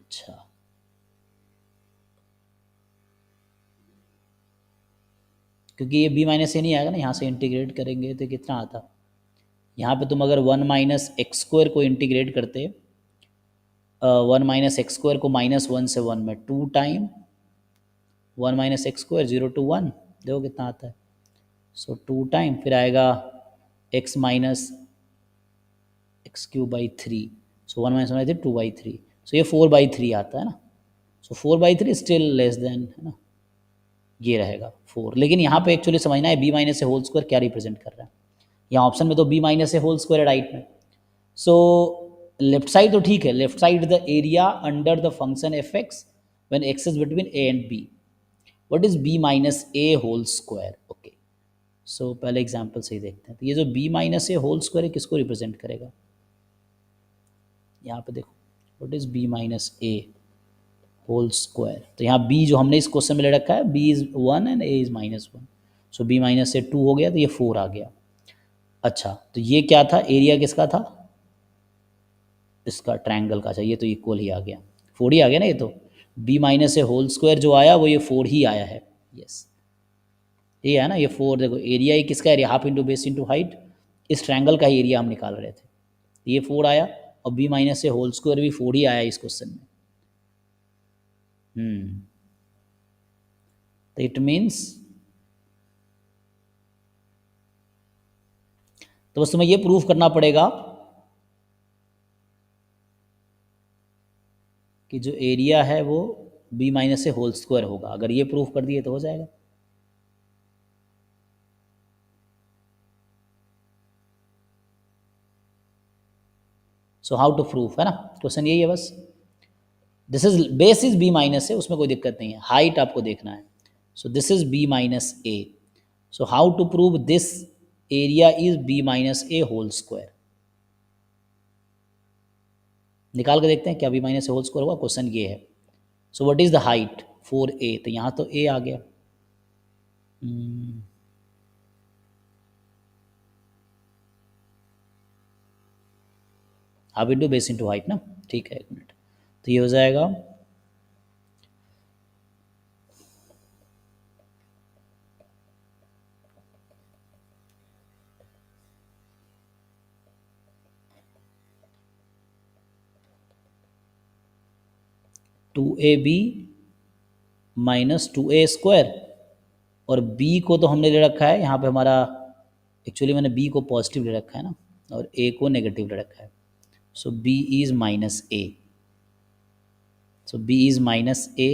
अच्छा, क्योंकि ये b माइनस ए नहीं आएगा ना, यहाँ से इंटीग्रेट करेंगे तो कितना आता? यहाँ पे तुम अगर 1 - x² को इंटीग्रेट करते, 1 - x² को -1 से 1 में 2 टाइम 1 - x², 0 to 1, देखो कितना आता है। सो 2 टाइम फिर आएगा x माइनस x³/3, सो 1 - 1/3 2/3, सो ये 4/3 आता है ना। सो 4/3 स्टिल लेस देन, है ना, ये रहेगा 4। लेकिन यहाँ पे एक्चुअली समझना है b माइनस ए होल स्क्वायर क्या रिप्रेजेंट कर रहा है। यहाँ ऑप्शन में तो b माइनस ए होल स्क्वायर है राइट में। सो लेफ्ट साइड तो ठीक है, left side the area under the function f x when x is between a and b। What is b minus A whole square? Okay, so पहले example से ही देखते हैं। तो ये जो b माइनस ए होल स्क्वायर है किसको रिप्रेजेंट करेगा? यहाँ पे देखो, what is b minus A whole square. तो यहाँ b जो हमने इस क्वेश्चन में ले रखा है, b is 1 and a is -1, so b minus से 2 हो गया तो ये 4 आ गया। अच्छा, तो ये क्या था? एरिया किसका था? इसका, ट्रायंगल का। चाहिए तो इक्वल ही आ गया, 4 ही आ गया ना। ये तो b माइनस से होल स्क्वायर जो आया वो ये 4 ही आया है। यस, ये है ना, ये 4। देखो एरिया ही किसका है? Half into base into height, इस ट्रायंगल का ही एरिया हम निकाल रहे थे। ये 4 आया और b माइनस से होल स्क्वायर भी 4 ही आया इस क्वेश्चन में। तो इट मीन्स, तो बस तुम्हें ये प्रूफ करना पड़ेगा कि जो एरिया है वो b माइनस से होल स्क्वायर होगा। अगर ये प्रूफ कर दिए तो हो जाएगा। सो हाउ टू प्रूफ, है ना, क्वेश्चन यही है बस। This is base is b minus है, उसमें कोई दिक्कत नहीं है, हाइट आपको देखना है। So this is b minus A. So how to prove this area is b minus A whole square? निकाल के देखते हैं क्या b माइनस ए होल स्क्वायर होगा। क्वेश्चन ये है। So what is the height? 4a, तो यहाँ तो a आ गया। Half into base into height ना, ठीक है, एक मिनट। तो ये हो जाएगा 2ab माइनस 2a²। और b को तो हमने ले रखा है यहाँ पे हमारा, एक्चुअली मैंने b को पॉजिटिव ले रखा है ना, और a को नेगेटिव ले रखा है। So b is minus A, so b is minus a,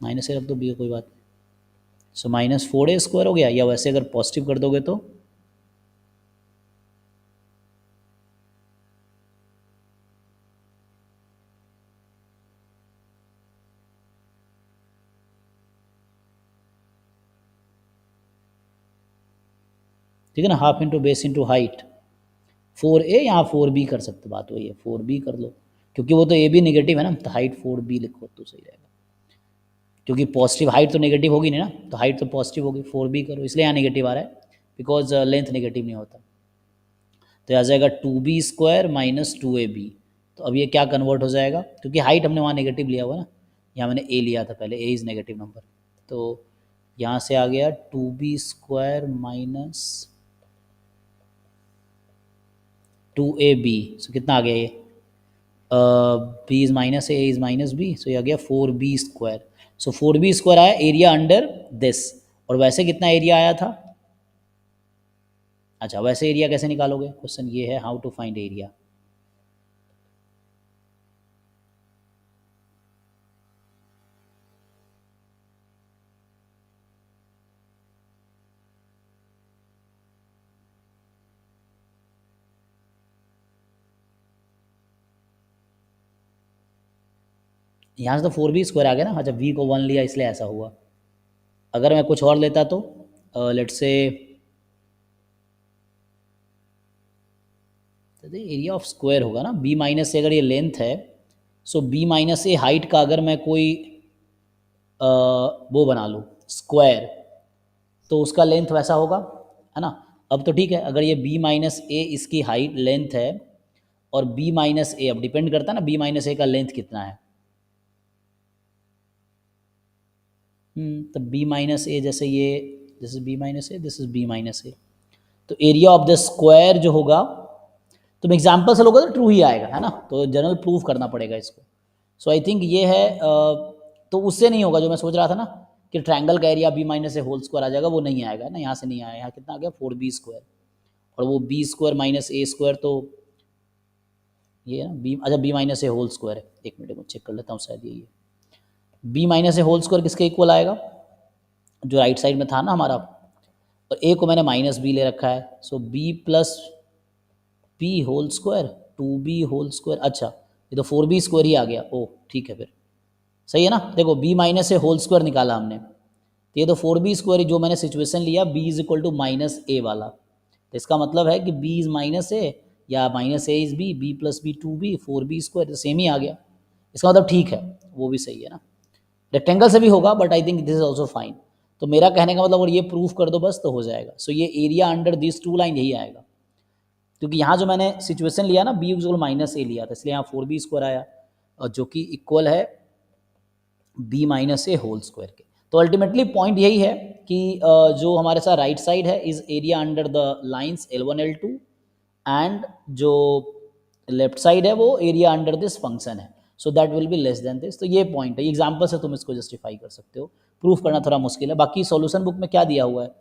minus a रख दो, b को कोई बात नहीं। सो -4a² हो गया, या वैसे अगर पॉजिटिव कर दोगे तो ठीक है ना, half into base into height 4a, यहाँ 4b कर सकते, बात वही है, 4b कर लो, क्योंकि वो तो a भी नेगेटिव है ना, तो हाइट 4b लिखो तो सही रहेगा। क्योंकि पॉजिटिव हाइट तो नेगेटिव होगी नहीं ना, तो हाइट तो पॉजिटिव होगी, 4b करो, इसलिए यहाँ नेगेटिव आ रहा है, बिकॉज लेंथ नेगेटिव नहीं होता। तो आ जाएगा 2b² माइनस 2ab। तो अब ये क्या कन्वर्ट हो जाएगा, क्योंकि हाइट हमने वहाँ नेगेटिव लिया हुआ ना, यहाँ मैंने a लिया था पहले, a इज़ नेगेटिव नंबर। तो यहाँ से आ गया 2b² माइनस 2ab। सो कितना आ गया ये? b is minus a is minus b, सो ये आ गया 4b²। सो 4b² आया एरिया अंडर दिस। और वैसे कितना एरिया आया था? अच्छा, वैसे एरिया कैसे निकालोगे? क्वेश्चन ये है, हाउ टू फाइंड एरिया। यहाँ से तो 4b² आ गया ना। अच्छा, v को 1 लिया इसलिए ऐसा हुआ। अगर मैं कुछ और लेता तो let's say area of square होगा ना। b माइनस ए अगर ये लेंथ है, सो b माइनस ए हाइट का अगर मैं कोई वो बना लूँ स्क्वायर, तो उसका लेंथ वैसा होगा, है ना। अब तो ठीक है, अगर ये b माइनस ए इसकी हाइट लेंथ है और b माइनस ए, अब डिपेंड करता है ना b माइनस ए का लेंथ कितना है। तो b माइनस ए, जैसे ये this is b minus a, this is b minus a, तो एरिया ऑफ द स्क्वायर जो होगा, तुम एग्जाम्पल से लोगे तो ट्रू ही आएगा, है ना। तो जनरल प्रूफ करना पड़ेगा इसको। सो आई थिंक ये है तो उससे नहीं होगा जो मैं सोच रहा था ना कि ट्रायंगल का एरिया b माइनस ए होल स्क्वायर आ जाएगा, वो नहीं आएगा ना, यहाँ से नहीं आया। यहाँ कितना आ गया 4b², और वो b² माइनस a², तो ये है ना b, अच्छा b माइनस ए होल स्क्वायर है। एक मिनट में चेक कर लेता हूँ, शायद ये b माइनस ए होल स्क्वायर किसके इक्वल आएगा, जो राइट साइड में था ना हमारा, और a को मैंने माइनस b ले रखा है। So b plus b whole square 2b whole square, अच्छा ये तो 4b² ही आ गया। ओ ठीक है, फिर सही है ना। देखो b माइनस से होल स्क्वायर निकाला हमने, तो ये तो 4b² जो मैंने सिचुएशन लिया b is equal to minus a वाला, तो इसका मतलब है कि b इज माइनस ए या minus A is b plus b 2b 4b², तो सेम ही आ गया। इसका मतलब ठीक है, वो भी सही है ना। रेक्टेंगल से भी होगा, but I think this is also fine. तो मेरा कहने का मतलब अगर ये प्रूफ कर दो बस तो हो जाएगा। सो ये area under this two line यही आएगा, क्योंकि यहाँ जो मैंने सिचुएशन लिया ना b इक्वल माइनस ए लिया था, इसलिए यहाँ 4b² आया, और जो कि इक्वल है b माइनस ए होल स्क्वायर के। तो अल्टीमेटली पॉइंट यही है कि जो हमारे साथ राइट साइड है is area under the lines L1 L2, and जो लेफ्ट साइड है वो एरिया अंडर दिस फंक्शन है, so that will be less than this. तो ये पॉइंट है, एग्जाम्पल से तुम इसको जस्टिफाई कर सकते हो। प्रूफ करना थोड़ा मुश्किल है। बाकी सॉल्यूशन बुक में क्या दिया हुआ है,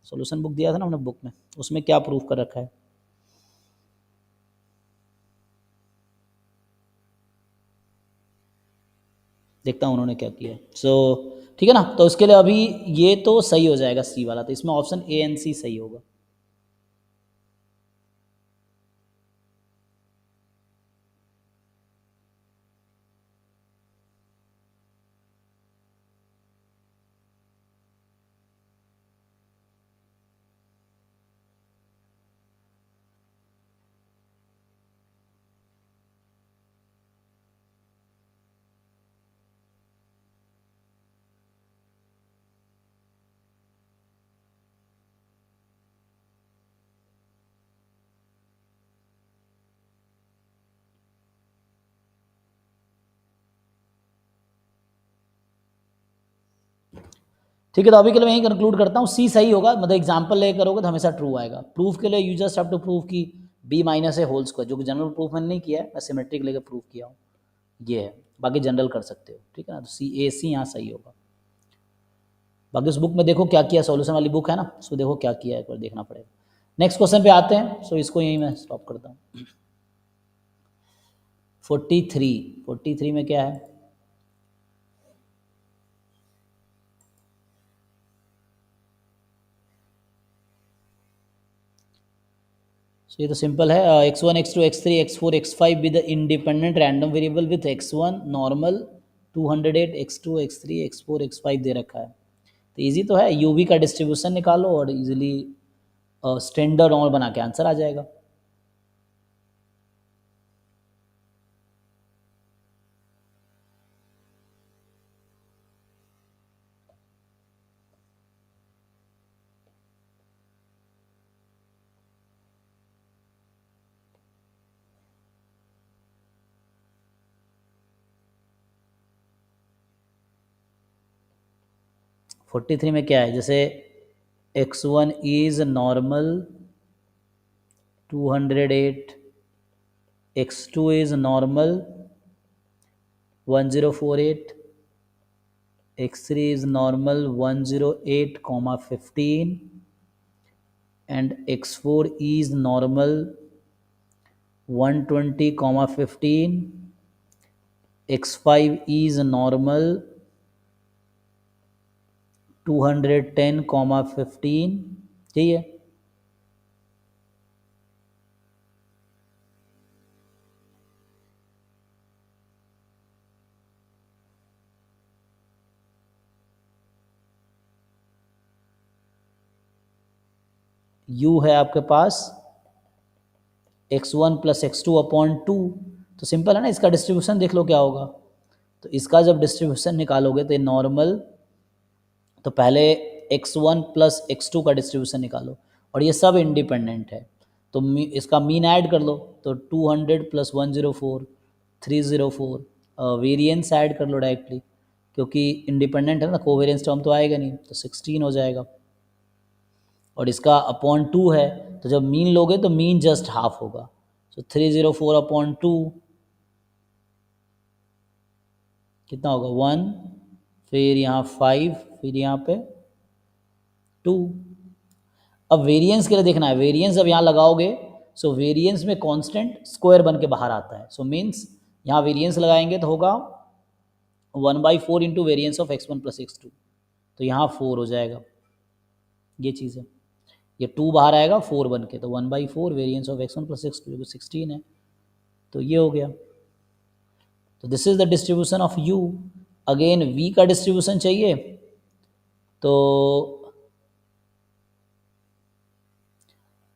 सॉल्यूशन बुक दिया था ना हमने बुक में, उसमें क्या प्रूफ कर रखा है। देखता हूँ उन्होंने क्या किया। सो ठीक है ना, तो इसके लिए अभी ये तो सही हो जाएगा सी वाला, तो इसमें ऑप्शन ए एंड सी सही होगा। ठीक है, तो अभी के लिए मैं यही कंक्लूड करता हूँ, सी सही होगा। मतलब एग्जाम्पल ले करोगे तो हमेशा ट्रू आएगा। प्रूफ के लिए you just have to prove कि b माइनस ए होल स्क्वायर, जो कि जनरल प्रूफ मैंने नहीं किया है, मैं सिमेट्रिक लेकर प्रूफ किया हूँ, ये है। बाकी जनरल कर सकते हो, ठीक है ना। तो सी यहाँ सही होगा। बाकी उस बुक में देखो क्या किया, सॉल्यूशन वाली बुक है ना, उसको देखो क्या किया है, एक बार देखना पड़ेगा। नेक्स्ट क्वेश्चन पे आते हैं। सो इसको यहीं मैं स्टॉप करता हूँ। 43 में क्या है। सो ये तो सिंपल है, x1 x2 x3 x4 x5 with independent random variable with x1 normal 208 x2 x3 x4 x5 दे रखा है। तो इजी तो है, यूवी का डिस्ट्रीब्यूशन निकालो और इजीली स्टैंडर्ड नॉर्मल बना के आंसर आ जाएगा। फोर्टी थ्री में क्या है, जैसे x1 is normal 208, x2 is normal 1048, x3 is normal 108 comma 15, and x4 is normal 120 comma 15, x5 is normal 210 comma 15। ठीक है, u है आपके पास x1 प्लस x2 अपॉन 2, तो सिंपल है ना, इसका डिस्ट्रीब्यूशन देख लो क्या होगा। तो इसका जब डिस्ट्रीब्यूशन निकालोगे तो नॉर्मल, तो पहले x1 प्लस x2 का डिस्ट्रीब्यूशन निकालो, और ये सब इंडिपेंडेंट है, तो इसका मीन ऐड कर लो, तो 200 प्लस 104 304, वेरिएंस ऐड कर लो डायरेक्टली, क्योंकि इंडिपेंडेंट है ना, कोवेरियंस टर्म तो आएगा नहीं, तो 16 हो जाएगा, और इसका अपॉन 2 है, तो जब मीन लोगे तो मीन जस्ट हाफ होगा, तो 304 अपॉन 2 कितना होगा 1, फिर यहाँ 5, फिर यहाँ पे 2। अब वेरिएंस के लिए देखना है, वेरिएंस अब यहाँ लगाओगे, सो वेरिएंस में कांस्टेंट स्क्वायर बन के बाहर आता है, सो मीन्स यहाँ वेरिएंस लगाएंगे तो होगा 1/4 into variance of x1 plus x2, तो यहाँ 4 हो जाएगा, ये चीज़ है, ये 2 बाहर आएगा 4 बन के, तो 1/4 variance of x1 plus x2 जो 16 है, तो ये हो गया। तो this is the distribution of u। Again v का डिस्ट्रीब्यूशन चाहिए, तो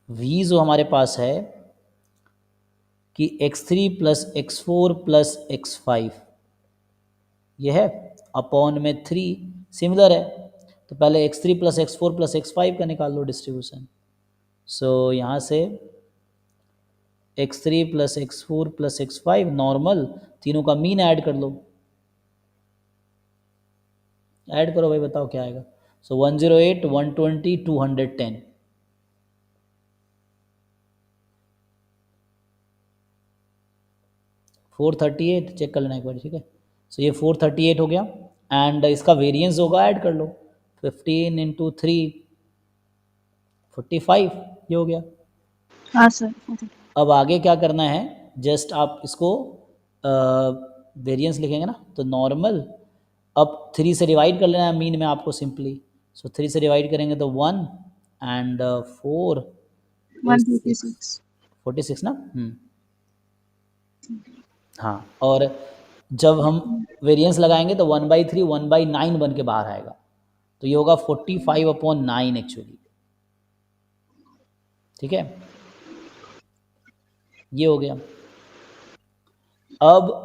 v जो हमारे पास है कि x3 plus x4 plus x5 ये है अपॉन में 3, सिमिलर है, तो पहले x3 plus x4 plus x5 का निकाल लो डिस्ट्रीब्यूशन। सो यहाँ से x3 plus x4 plus x5 normal, तीनों का मीन ऐड कर लो, ऐड करो भाई, बताओ क्या आएगा। सो 108 120 210, 438 चेक कर लेना एक बार, ठीक है। सो ये 438 हो गया, एंड इसका वेरिएंस होगा, ऐड कर लो 15 इंटू 3 45, ये हो गया। हाँ सर। अब आगे क्या करना है, जस्ट आप इसको वेरिएंस लिखेंगे ना, तो नॉर्मल अब 3 से डिवाइड कर लेना है मीन में आपको सिंपली, सो 3 से डिवाइड करेंगे तो 1 एंड 4 156 46 ना, हाँ, और जब हम वेरिएंस लगाएंगे तो 1/3 1/9 बन के बाहर आएगा, तो ये होगा 45/9 एक्चुअली, ठीक है, ये हो गया। अब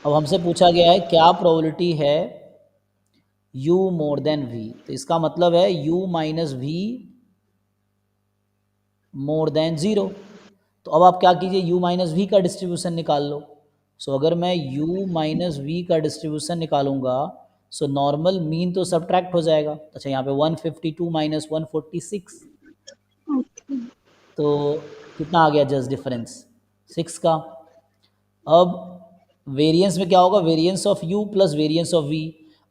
हमसे पूछा गया है क्या प्रोबेबिलिटी है u मोर देन v, तो इसका मतलब है u माइनस v मोर देन 0, तो अब आप क्या कीजिए, u माइनस v का डिस्ट्रीब्यूशन निकाल लो। सो अगर मैं u माइनस v का डिस्ट्रीब्यूशन निकालूंगा, सो नॉर्मल मीन तो सब्ट्रैक्ट हो जाएगा, अच्छा यहाँ पे 152 माइनस 146, तो कितना आ गया जस्ट डिफरेंस 6 का। अब वेरिएंस में क्या होगा, variance of u plus variance of v,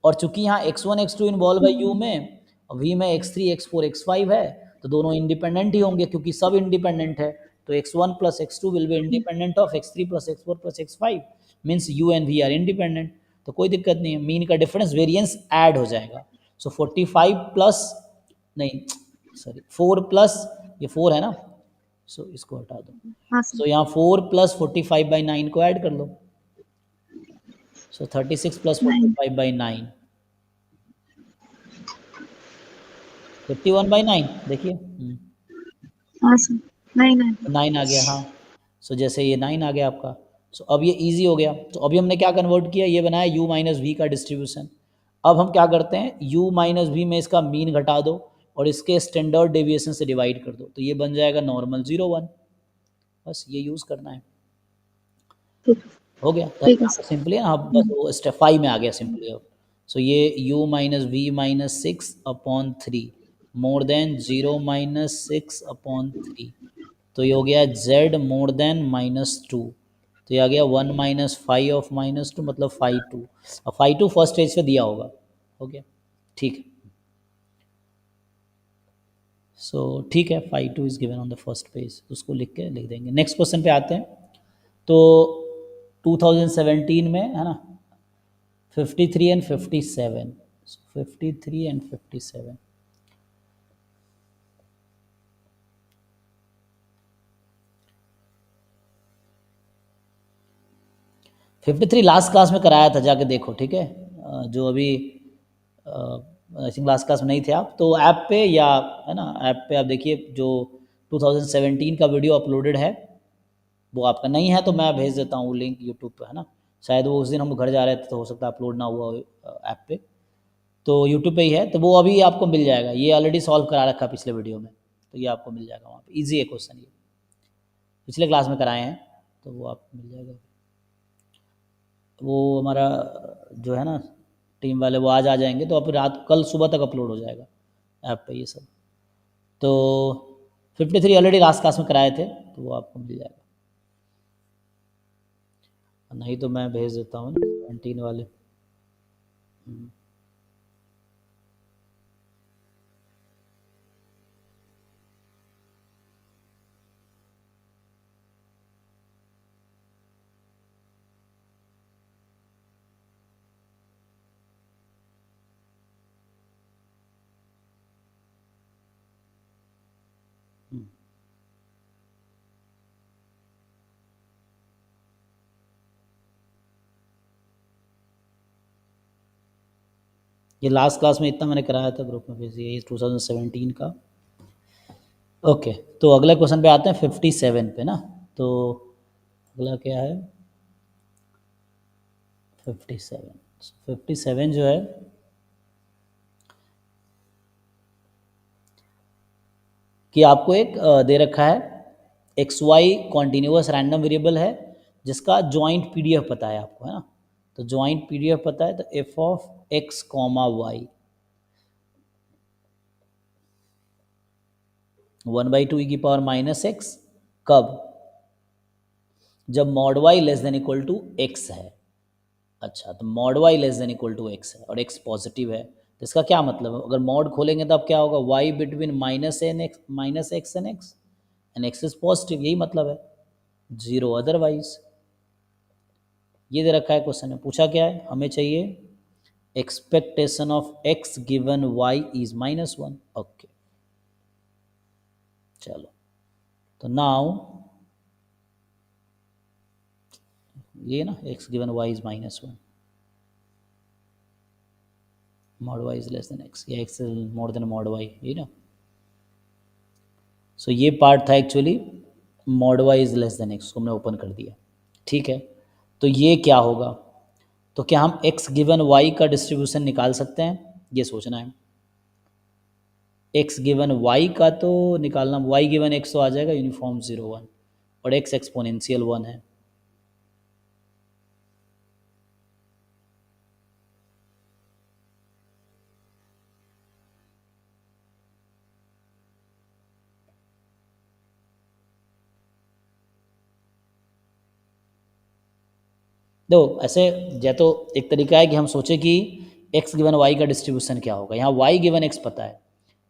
और चूंकि यहाँ x1 x2 इन्वॉल्व है u में, v में x3 x4 x5 है, तो दोनों इंडिपेंडेंट ही होंगे क्योंकि सब इंडिपेंडेंट है, तो x1 plus x2 will be independent of x3 plus x4 plus x5, means u and v are independent, तो कोई दिक्कत नहीं है, मीन का डिफरेंस वेरिएंस ऐड हो जाएगा। सो 45 प्लस नहीं सॉरी 4 प्लस ये 4 है ना, सो इसको हटा दो, हाँ सो सर। यहाँ 4 प्लस 45/9 को ऐड कर लो, सो 36 प्लस 45/9 51/9, देखिए हाँ सर। नहीं नहीं 9 आ गया, हाँ, सो जैसे ये 9 आ गया आपका, सो अब ये इजी हो गया। तो अभी हमने क्या कन्वर्ट किया, ये बनाया u माइनस वी का डिस्ट्रीब्यूशन। अब हम क्या करते हैं, u माइनस वी में इसका मीन घटा दो और इसके स्टैंडर्ड डेविएशन से डिवाइड कर दो, तो ये बन जाएगा नॉर्मल 0 1, बस ये यूज़ करना है, ठीक हो गया। ठीक है सर। सिंपली ना, अब बस वो स्टेप 5 में आ गया सिंपली। अब सो ये u minus V minus 6 upon 3 more than 0 minus 6 upon 3, तो ये हो गया z मोर देन -2, तो ये आ गया 1 माइनस 5 ऑफ -2 मतलब 5/2, अब 5/2 फर्स्ट स्टेज पे दिया होगा, हो गया, ठीक है। सो ठीक है, 5/2 is given on the first page, उसको लिख के लिख देंगे। नेक्स्ट क्वेश्चन पे आते हैं। तो 2017 में है ना 53 एंड 57, 53 एंड 57, लास्ट क्लास में कराया था, जाके देखो, ठीक है, जो अभी आई थिंक लास्ट क्लास में नहीं थे आप, तो ऐप पे या है ना, ऐप पे आप देखिए जो 2017 का वीडियो अपलोडेड है वो आपका नहीं है तो मैं भेज देता हूँ लिंक यूट्यूब पे, है ना। शायद वो उस दिन हम घर जा रहे थे तो हो सकता है अपलोड ना हुआ हो ऐप पे, तो यूट्यूब पे ही है, तो वो अभी आपको मिल जाएगा। ये ऑलरेडी सॉल्व करा रखा पिछले वीडियो में, तो ये आपको मिल जाएगा वहाँ पे। ईजी है क्वेश्चन, ये पिछले क्लास में कराए हैं, तो वो आपको मिल जाएगा। वो हमारा जो है ना टीम वाले वो आज आ जाएंगे, तो अब रात कल सुबह तक अपलोड हो जाएगा ऐप पे ये सब। तो 53 ऑलरेडी लास्ट क्लास में कराए थे, तो वो आपको मिल जाएगा, नहीं तो मैं भेज देता हूँ 17 वाले। ये लास्ट क्लास में इतना मैंने कराया था ग्रुप में भेज दिया, ये 2017 का। ओके, तो अगले क्वेश्चन पे आते हैं 57 पे ना। तो अगला क्या है 57 जो है कि आपको एक दे रखा है X Y continuous random variable है जिसका जॉइंट पीडीएफ पता है आपको, है ना। तो जॉइंट पीडीएफ पता है, तो F of X comma Y 1/2 e की पावर माइनस एक्स, कब, जब mod Y less than equal to X है। अच्छा, तो mod Y less than equal to X है और एक्स पॉजिटिव है, तो इसका क्या मतलब है, अगर मॉड खोलेंगे तो अब क्या होगा, Y between minus X and X is positive, यही मतलब है, जीरो अदरवाइज। ये दे रखा है क्वेश्चन में, पूछा क्या है, हमें चाहिए expectation of x given Y is -1। Okay, चलो, तो नाउ ये ना x given Y is -1, mod y is less than x, या x is more than mod y, ये ना। सो ये पार्ट था actually mod y is less than x को हमने ओपन कर दिया, ठीक है। तो ये क्या होगा, तो क्या हम एक्स गिवन वाई का डिस्ट्रीब्यूशन निकाल सकते हैं, ये सोचना है। एक्स गिवन वाई का तो निकालना, वाई गिवन एक्स तो आ जाएगा यूनिफॉर्म 0 1 और एक्स एक्सपोनेंशियल 1 है। देखो ऐसे या तो एक तरीका है कि हम सोचें कि एक्स गिवन वाई का डिस्ट्रीब्यूशन क्या होगा, यहाँ वाई गिवन एक्स पता है,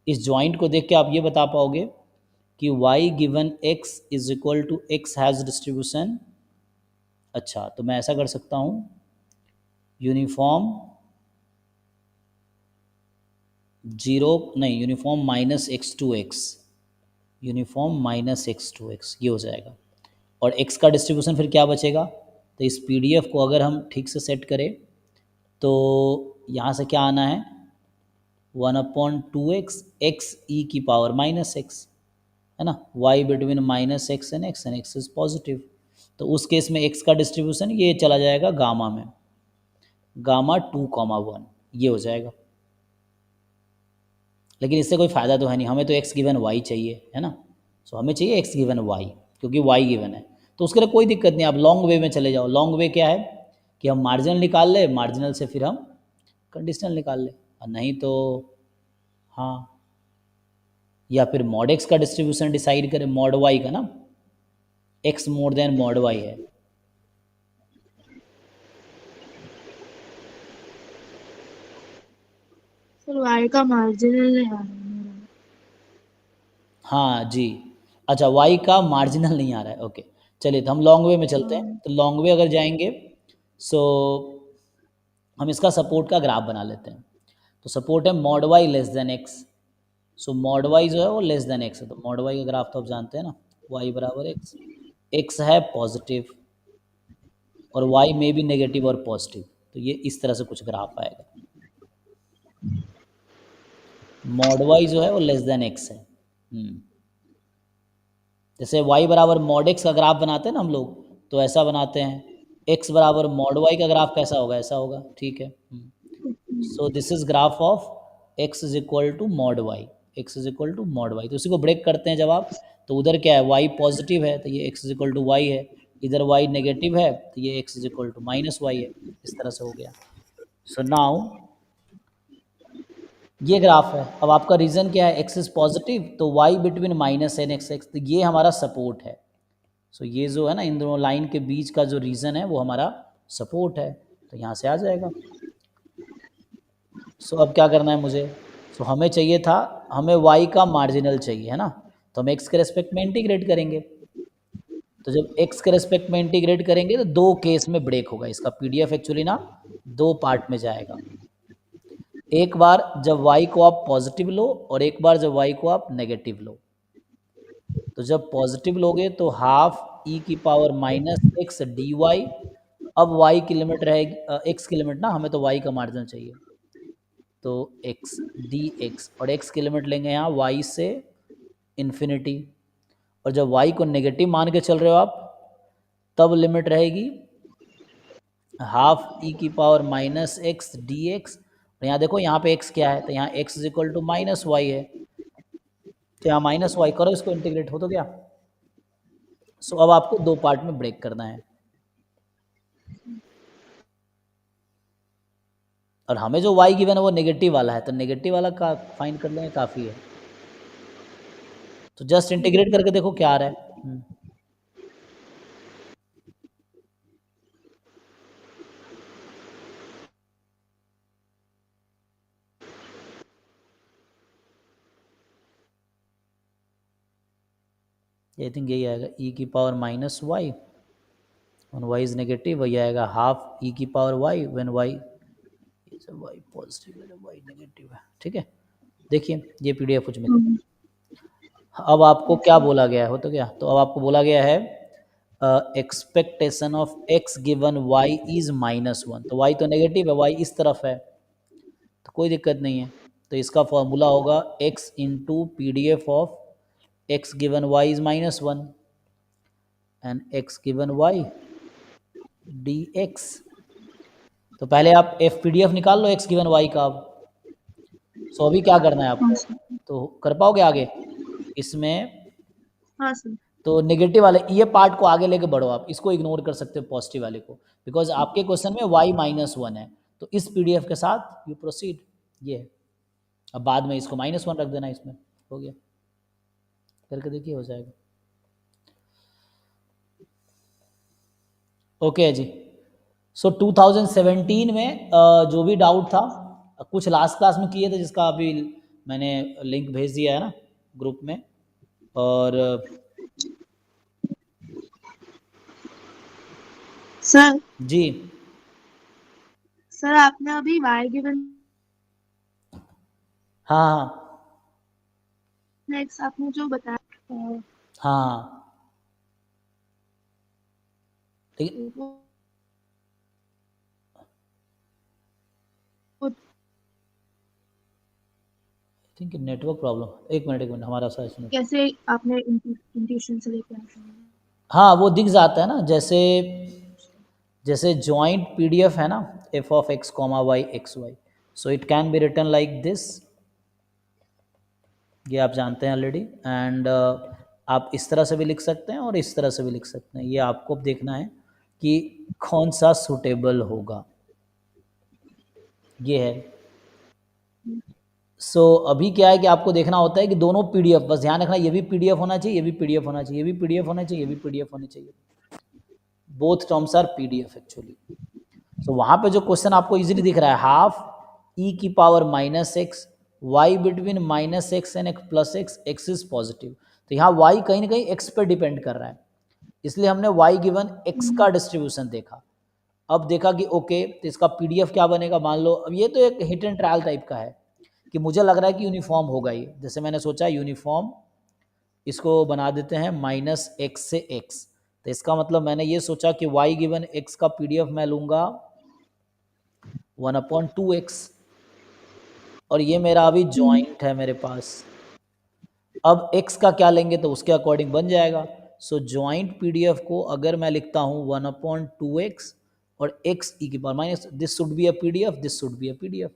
इस जॉइंट को देख के आप ये बता पाओगे कि Y given X is equal to X has distribution. अच्छा, तो मैं ऐसा कर सकता हूँ, यूनिफॉर्म 0 नहीं, यूनिफॉर्म -x2x, यूनिफॉर्म -x2x, ये हो जाएगा। और x का डिस्ट्रीब्यूशन फिर क्या बचेगा, तो इस पीडीएफ को अगर हम ठीक से सेट करें तो यहाँ से क्या आना है, 1/2x x e की पावर -x, है ना, y between -x and x is positive. तो उस केस में x का डिस्ट्रीब्यूशन ये चला जाएगा गामा में, गामा 2,1, ये हो जाएगा। लेकिन इससे कोई फ़ायदा तो है नहीं, हमें तो x गिवन y चाहिए, है ना। सो हमें चाहिए x गिवन y, क्योंकि y गिवन है, तो उसके लिए कोई दिक्कत नहीं, आप लॉन्ग वे में चले जाओ। लॉन्ग वे क्या है कि हम मार्जिनल निकाल ले, मार्जिनल से फिर हम कंडीशनल निकाल ले, और नहीं तो हाँ, या फिर मॉड x का डिस्ट्रीब्यूशन डिसाइड करें, मॉड y का ना, x मोर देन मॉड y है। सर y का मार्जिनल नहीं आ रहा है मेरा। हाँ जी, अच्छा y का मार्जिनल नहीं आ रहा है, ओके। चलिए, तो हम लॉन्ग वे में चलते हैं। तो लॉन्ग वे अगर जाएंगे सो हम इसका सपोर्ट का ग्राफ बना लेते हैं। तो सपोर्ट है mod Y less than x, so mod y जो है वो लेस देन एक्स है, तो मॉड वाई का ग्राफ तो आप जानते हैं ना, वाई बराबर एक्स, एक्स है पॉजिटिव और वाई में भी नेगेटिव और पॉजिटिव, तो ये इस तरह से कुछ ग्राफ आएगा। मॉड वाई जो है वो लेस देन एक्स है। जैसे y बराबर मॉड एक्स का ग्राफ बनाते हैं ना हम लोग, तो ऐसा बनाते हैं। x बराबर मॉड वाई का ग्राफ कैसा होगा, ऐसा होगा, ठीक है। So this is graph of x is equal to mod Y, X is equal to mod Y. तो उसी को ब्रेक करते हैं जब आप, तो उधर क्या है, y पॉजिटिव है तो ये x is equal to Y है, इधर y नेगेटिव है तो ये x is equal to minus Y है। इस तरह से हो गया। सो नाउ ये ग्राफ है। अब आपका रीजन क्या है, x इज पॉजिटिव तो y between minus and X X, तो ये हमारा सपोर्ट है। सो ये जो है ना, इन दोनों लाइन के बीच का जो रीजन है वो हमारा सपोर्ट है, तो यहाँ से आ जाएगा। सो अब क्या करना है मुझे, सो हमें चाहिए था, हमें y का मार्जिनल चाहिए है ना, तो हम x के रेस्पेक्ट में इंटीग्रेट करेंगे। तो जब x के रेस्पेक्ट में इंटीग्रेट करेंगे तो दो केस में ब्रेक होगा, इसका पीडीएफ एक्चुअली ना दो पार्ट में जाएगा। एक बार जब y को आप पॉजिटिव लो और एक बार जब y को आप नेगेटिव लो। तो जब पॉजिटिव लोगे तो हाफ ई की power minus X D Y. अब y की लिमिट रहेगी, x की लिमिट ना, हमें तो y का मार्जिन चाहिए, तो x डी एक्स, और x की लिमिट लेंगे यहाँ y से इन्फिनिटी। और जब y को नेगेटिव मान के चल रहे हो आप, तब लिमिट रहेगी हाफ ई की power minus X D X. और यहाँ देखो, यहाँ पे x क्या है, तो यहाँ x is equal to minus Y है, तो यहाँ माइनस वाई करो, इसको इंटीग्रेट हो तो क्या। सो अब आपको दो पार्ट में ब्रेक करना है, और हमें जो y गिवन है वो नेगेटिव वाला है, तो नेगेटिव वाला का फाइंड कर लेंगे, काफ़ी है। तो जस्ट इंटीग्रेट करके देखो क्या आ रहा है। आई थिंक यही आएगा, ई की power minus Y one Y is negative, वही आएगा हाफ ई की power Y when Y Y positive है, वाई नेगेटिव है, ठीक है। देखिए ये पीडीएफ कुछ मिला। अब आपको क्या बोला गया हो, तो क्या, तो अब आपको बोला गया है expectation of x given Y is minus one. तो वाई तो नेगेटिव है, वाई इस तरफ है, तो कोई दिक्कत नहीं है। तो इसका फॉर्मूला होगा x into P D F of x given Y is minus one and X given Y D X. तो पहले आप एफ पी डी एफ निकाल लो एक्स गिवन वाई का। अब सो अभी क्या करना है आपको, तो कर पाओगे आगे इसमें। हाँ सर। तो नेगेटिव वाले ये पार्ट को आगे लेके बढ़ो, आप इसको इग्नोर कर सकते हो पॉजिटिव वाले को, बिकॉज आपके क्वेश्चन में y माइनस वन है, तो इस पीडीएफ के साथ यू प्रोसीड। ये है, अब बाद में इसको माइनस वन रख देना, इसमें हो गया, करके देखिए हो जाएगा। ओके जी। सो 2017 में जो भी डाउट था, कुछ लास्ट क्लास में किए थे, जिसका अभी मैंने लिंक भेज दिया है ना ग्रुप में। और सर जी सर आपने अभी y गिवन हाँ हाँ नेक्स्ट आपने जो बताया हाँ ठीक है। वो थिंक नेटवर्क प्रॉब्लम, एक मिनट हमारा सा सुनो। कैसे आपने इंट्यूशन से लेके आए हैं? हाँ वो दिख जाता है ना, जैसे जैसे जॉइंट पीडीएफ है ना, F of X comma Y X Y, so it can be written like this, ये आप जानते हैं ऑलरेडी। एंड आप इस तरह से भी लिख सकते हैं और इस तरह से भी लिख सकते हैं, ये आपको देखना है कि कौन सा सुटेबल होगा, ये है। सो अभी क्या है कि आपको देखना होता है कि दोनों पीडीएफ, बस ध्यान रखना, ये भी पीडीएफ होना चाहिए, ये भी पीडीएफ होना चाहिए, ये भी पीडीएफ होना चाहिए, ये भी पीडीएफ होनी चाहिए, both terms are PDF actually. So वहाँ पे जो क्वेश्चन आपको इजीली दिख रहा है, हाफ ई की power minus X Y between minus X and X plus X, X is positive, तो यहाँ वाई कहीं ना कहीं एक्स पर डिपेंड कर रहा है, इसलिए हमने वाई गिवन एक्स का डिस्ट्रीब्यूशन देखा। अब देखा कि ओके, तो इसका पीडीएफ क्या बनेगा, मान लो अब ये तो एक हिट एंड ट्रायल टाइप का है कि मुझे लग रहा है कि यूनिफॉर्म होगा ये, जैसे मैंने सोचा यूनिफॉर्म, इसको बना देते हैं माइनस एक्स से एक्स, तो इसका मतलब मैंने ये सोचा कि y गिवन x का पीडीएफ मैं लूँगा 1/2x, और ये मेरा अभी जॉइंट है मेरे पास। अब x का क्या लेंगे तो उसके अकॉर्डिंग बन जाएगा। सो जॉइंट पीडीएफ को अगर मैं लिखता हूँ 1/2x और x e की power minus, this should be a PDF, this should be a PDF.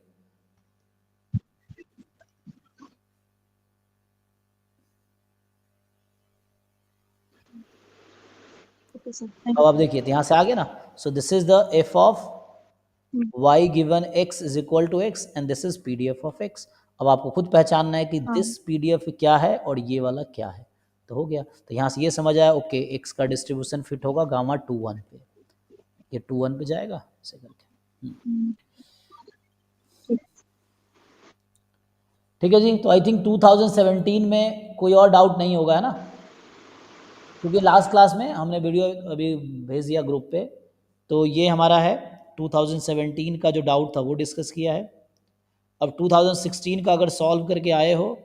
Okay sir, thank अब यू। आप देखिए तो यहाँ से आ गया ना। So this is the f of y given x is equal to x and this is pdf of x। अब आपको खुद पहचानना है कि हाँ। दिस pdf क्या है और ये वाला क्या है। तो हो गया, तो यहाँ से ये समझ आया ओके x का डिस्ट्रीब्यूशन फिट होगा गामा 2 1 पे, ये 2 1 पे जाएगा ऐसे करके। ठीक है जी। तो आई थिंक 2017 में कोई और डाउट नहीं होगा, है ना, क्योंकि लास्ट क्लास में हमने वीडियो अभी भेज दिया ग्रुप पे। तो ये हमारा है 2017 का जो डाउट था वो डिस्कस किया है। अब 2016 का अगर सॉल्व करके आए हो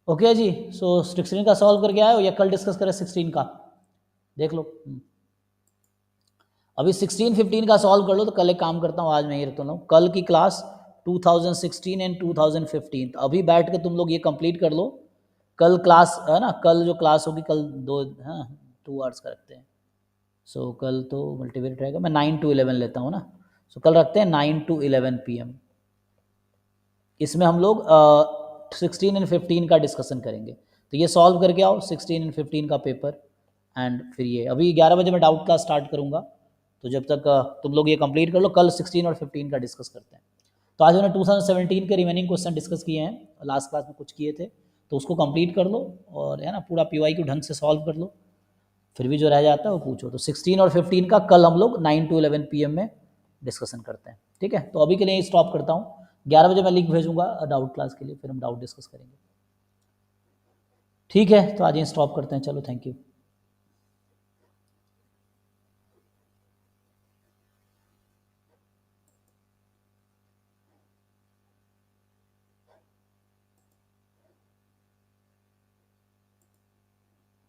ओके जी। सो 16 का सॉल्व करके आए हो या कल डिस्कस करें 16 का, देख लो। अभी 16 15 का सॉल्व कर लो, तो कल एक काम करता हूँ, आज मैं ये रखता हूँ, कल की क्लास 2016 एंड 2015 अभी बैठ के तुम लोग ये कंप्लीट कर लो। कल क्लास है ना, कल जो क्लास होगी कल 2 आवर्स का रखते हैं। सो कल तो मल्टीवेरिएट रहेगा, मैं 9 to 11 लेता हूँ ना। सो कल रखते हैं 9 to 11 PM। इसमें हम लोग 16 एंड 15 का डिस्कशन करेंगे। तो ये सॉल्व करके आओ 16 एंड 15 का पेपर, एंड फिर ये अभी 11 बजे मैं डाउट क्लास स्टार्ट करूँगा। तो जब तक तुम लोग ये कंप्लीट कर लो, कल 16 और 15 का डिस्कस करते हैं। तो आज मैंने 2017 के रिमेनिंग क्वेश्चन डिस्कस किए हैं, लास्ट क्लास में कुछ किए थे, तो उसको कंप्लीट कर लो और है ना पूरा PY को ढंग से सॉल्व कर लो। फिर भी जो रह जाता है वो पूछो। तो 16 और 15 का कल हम लोग 9 to 11 PM में डिस्कशन करते हैं। ठीक है, तो अभी के लिए स्टॉप करता हूँ। 11 बजे मैं लिंक भेजूंगा डाउट क्लास के लिए, फिर हम डाउट डिस्कस करेंगे। ठीक है, तो आज ये स्टॉप करते हैं। चलो, थैंक यू।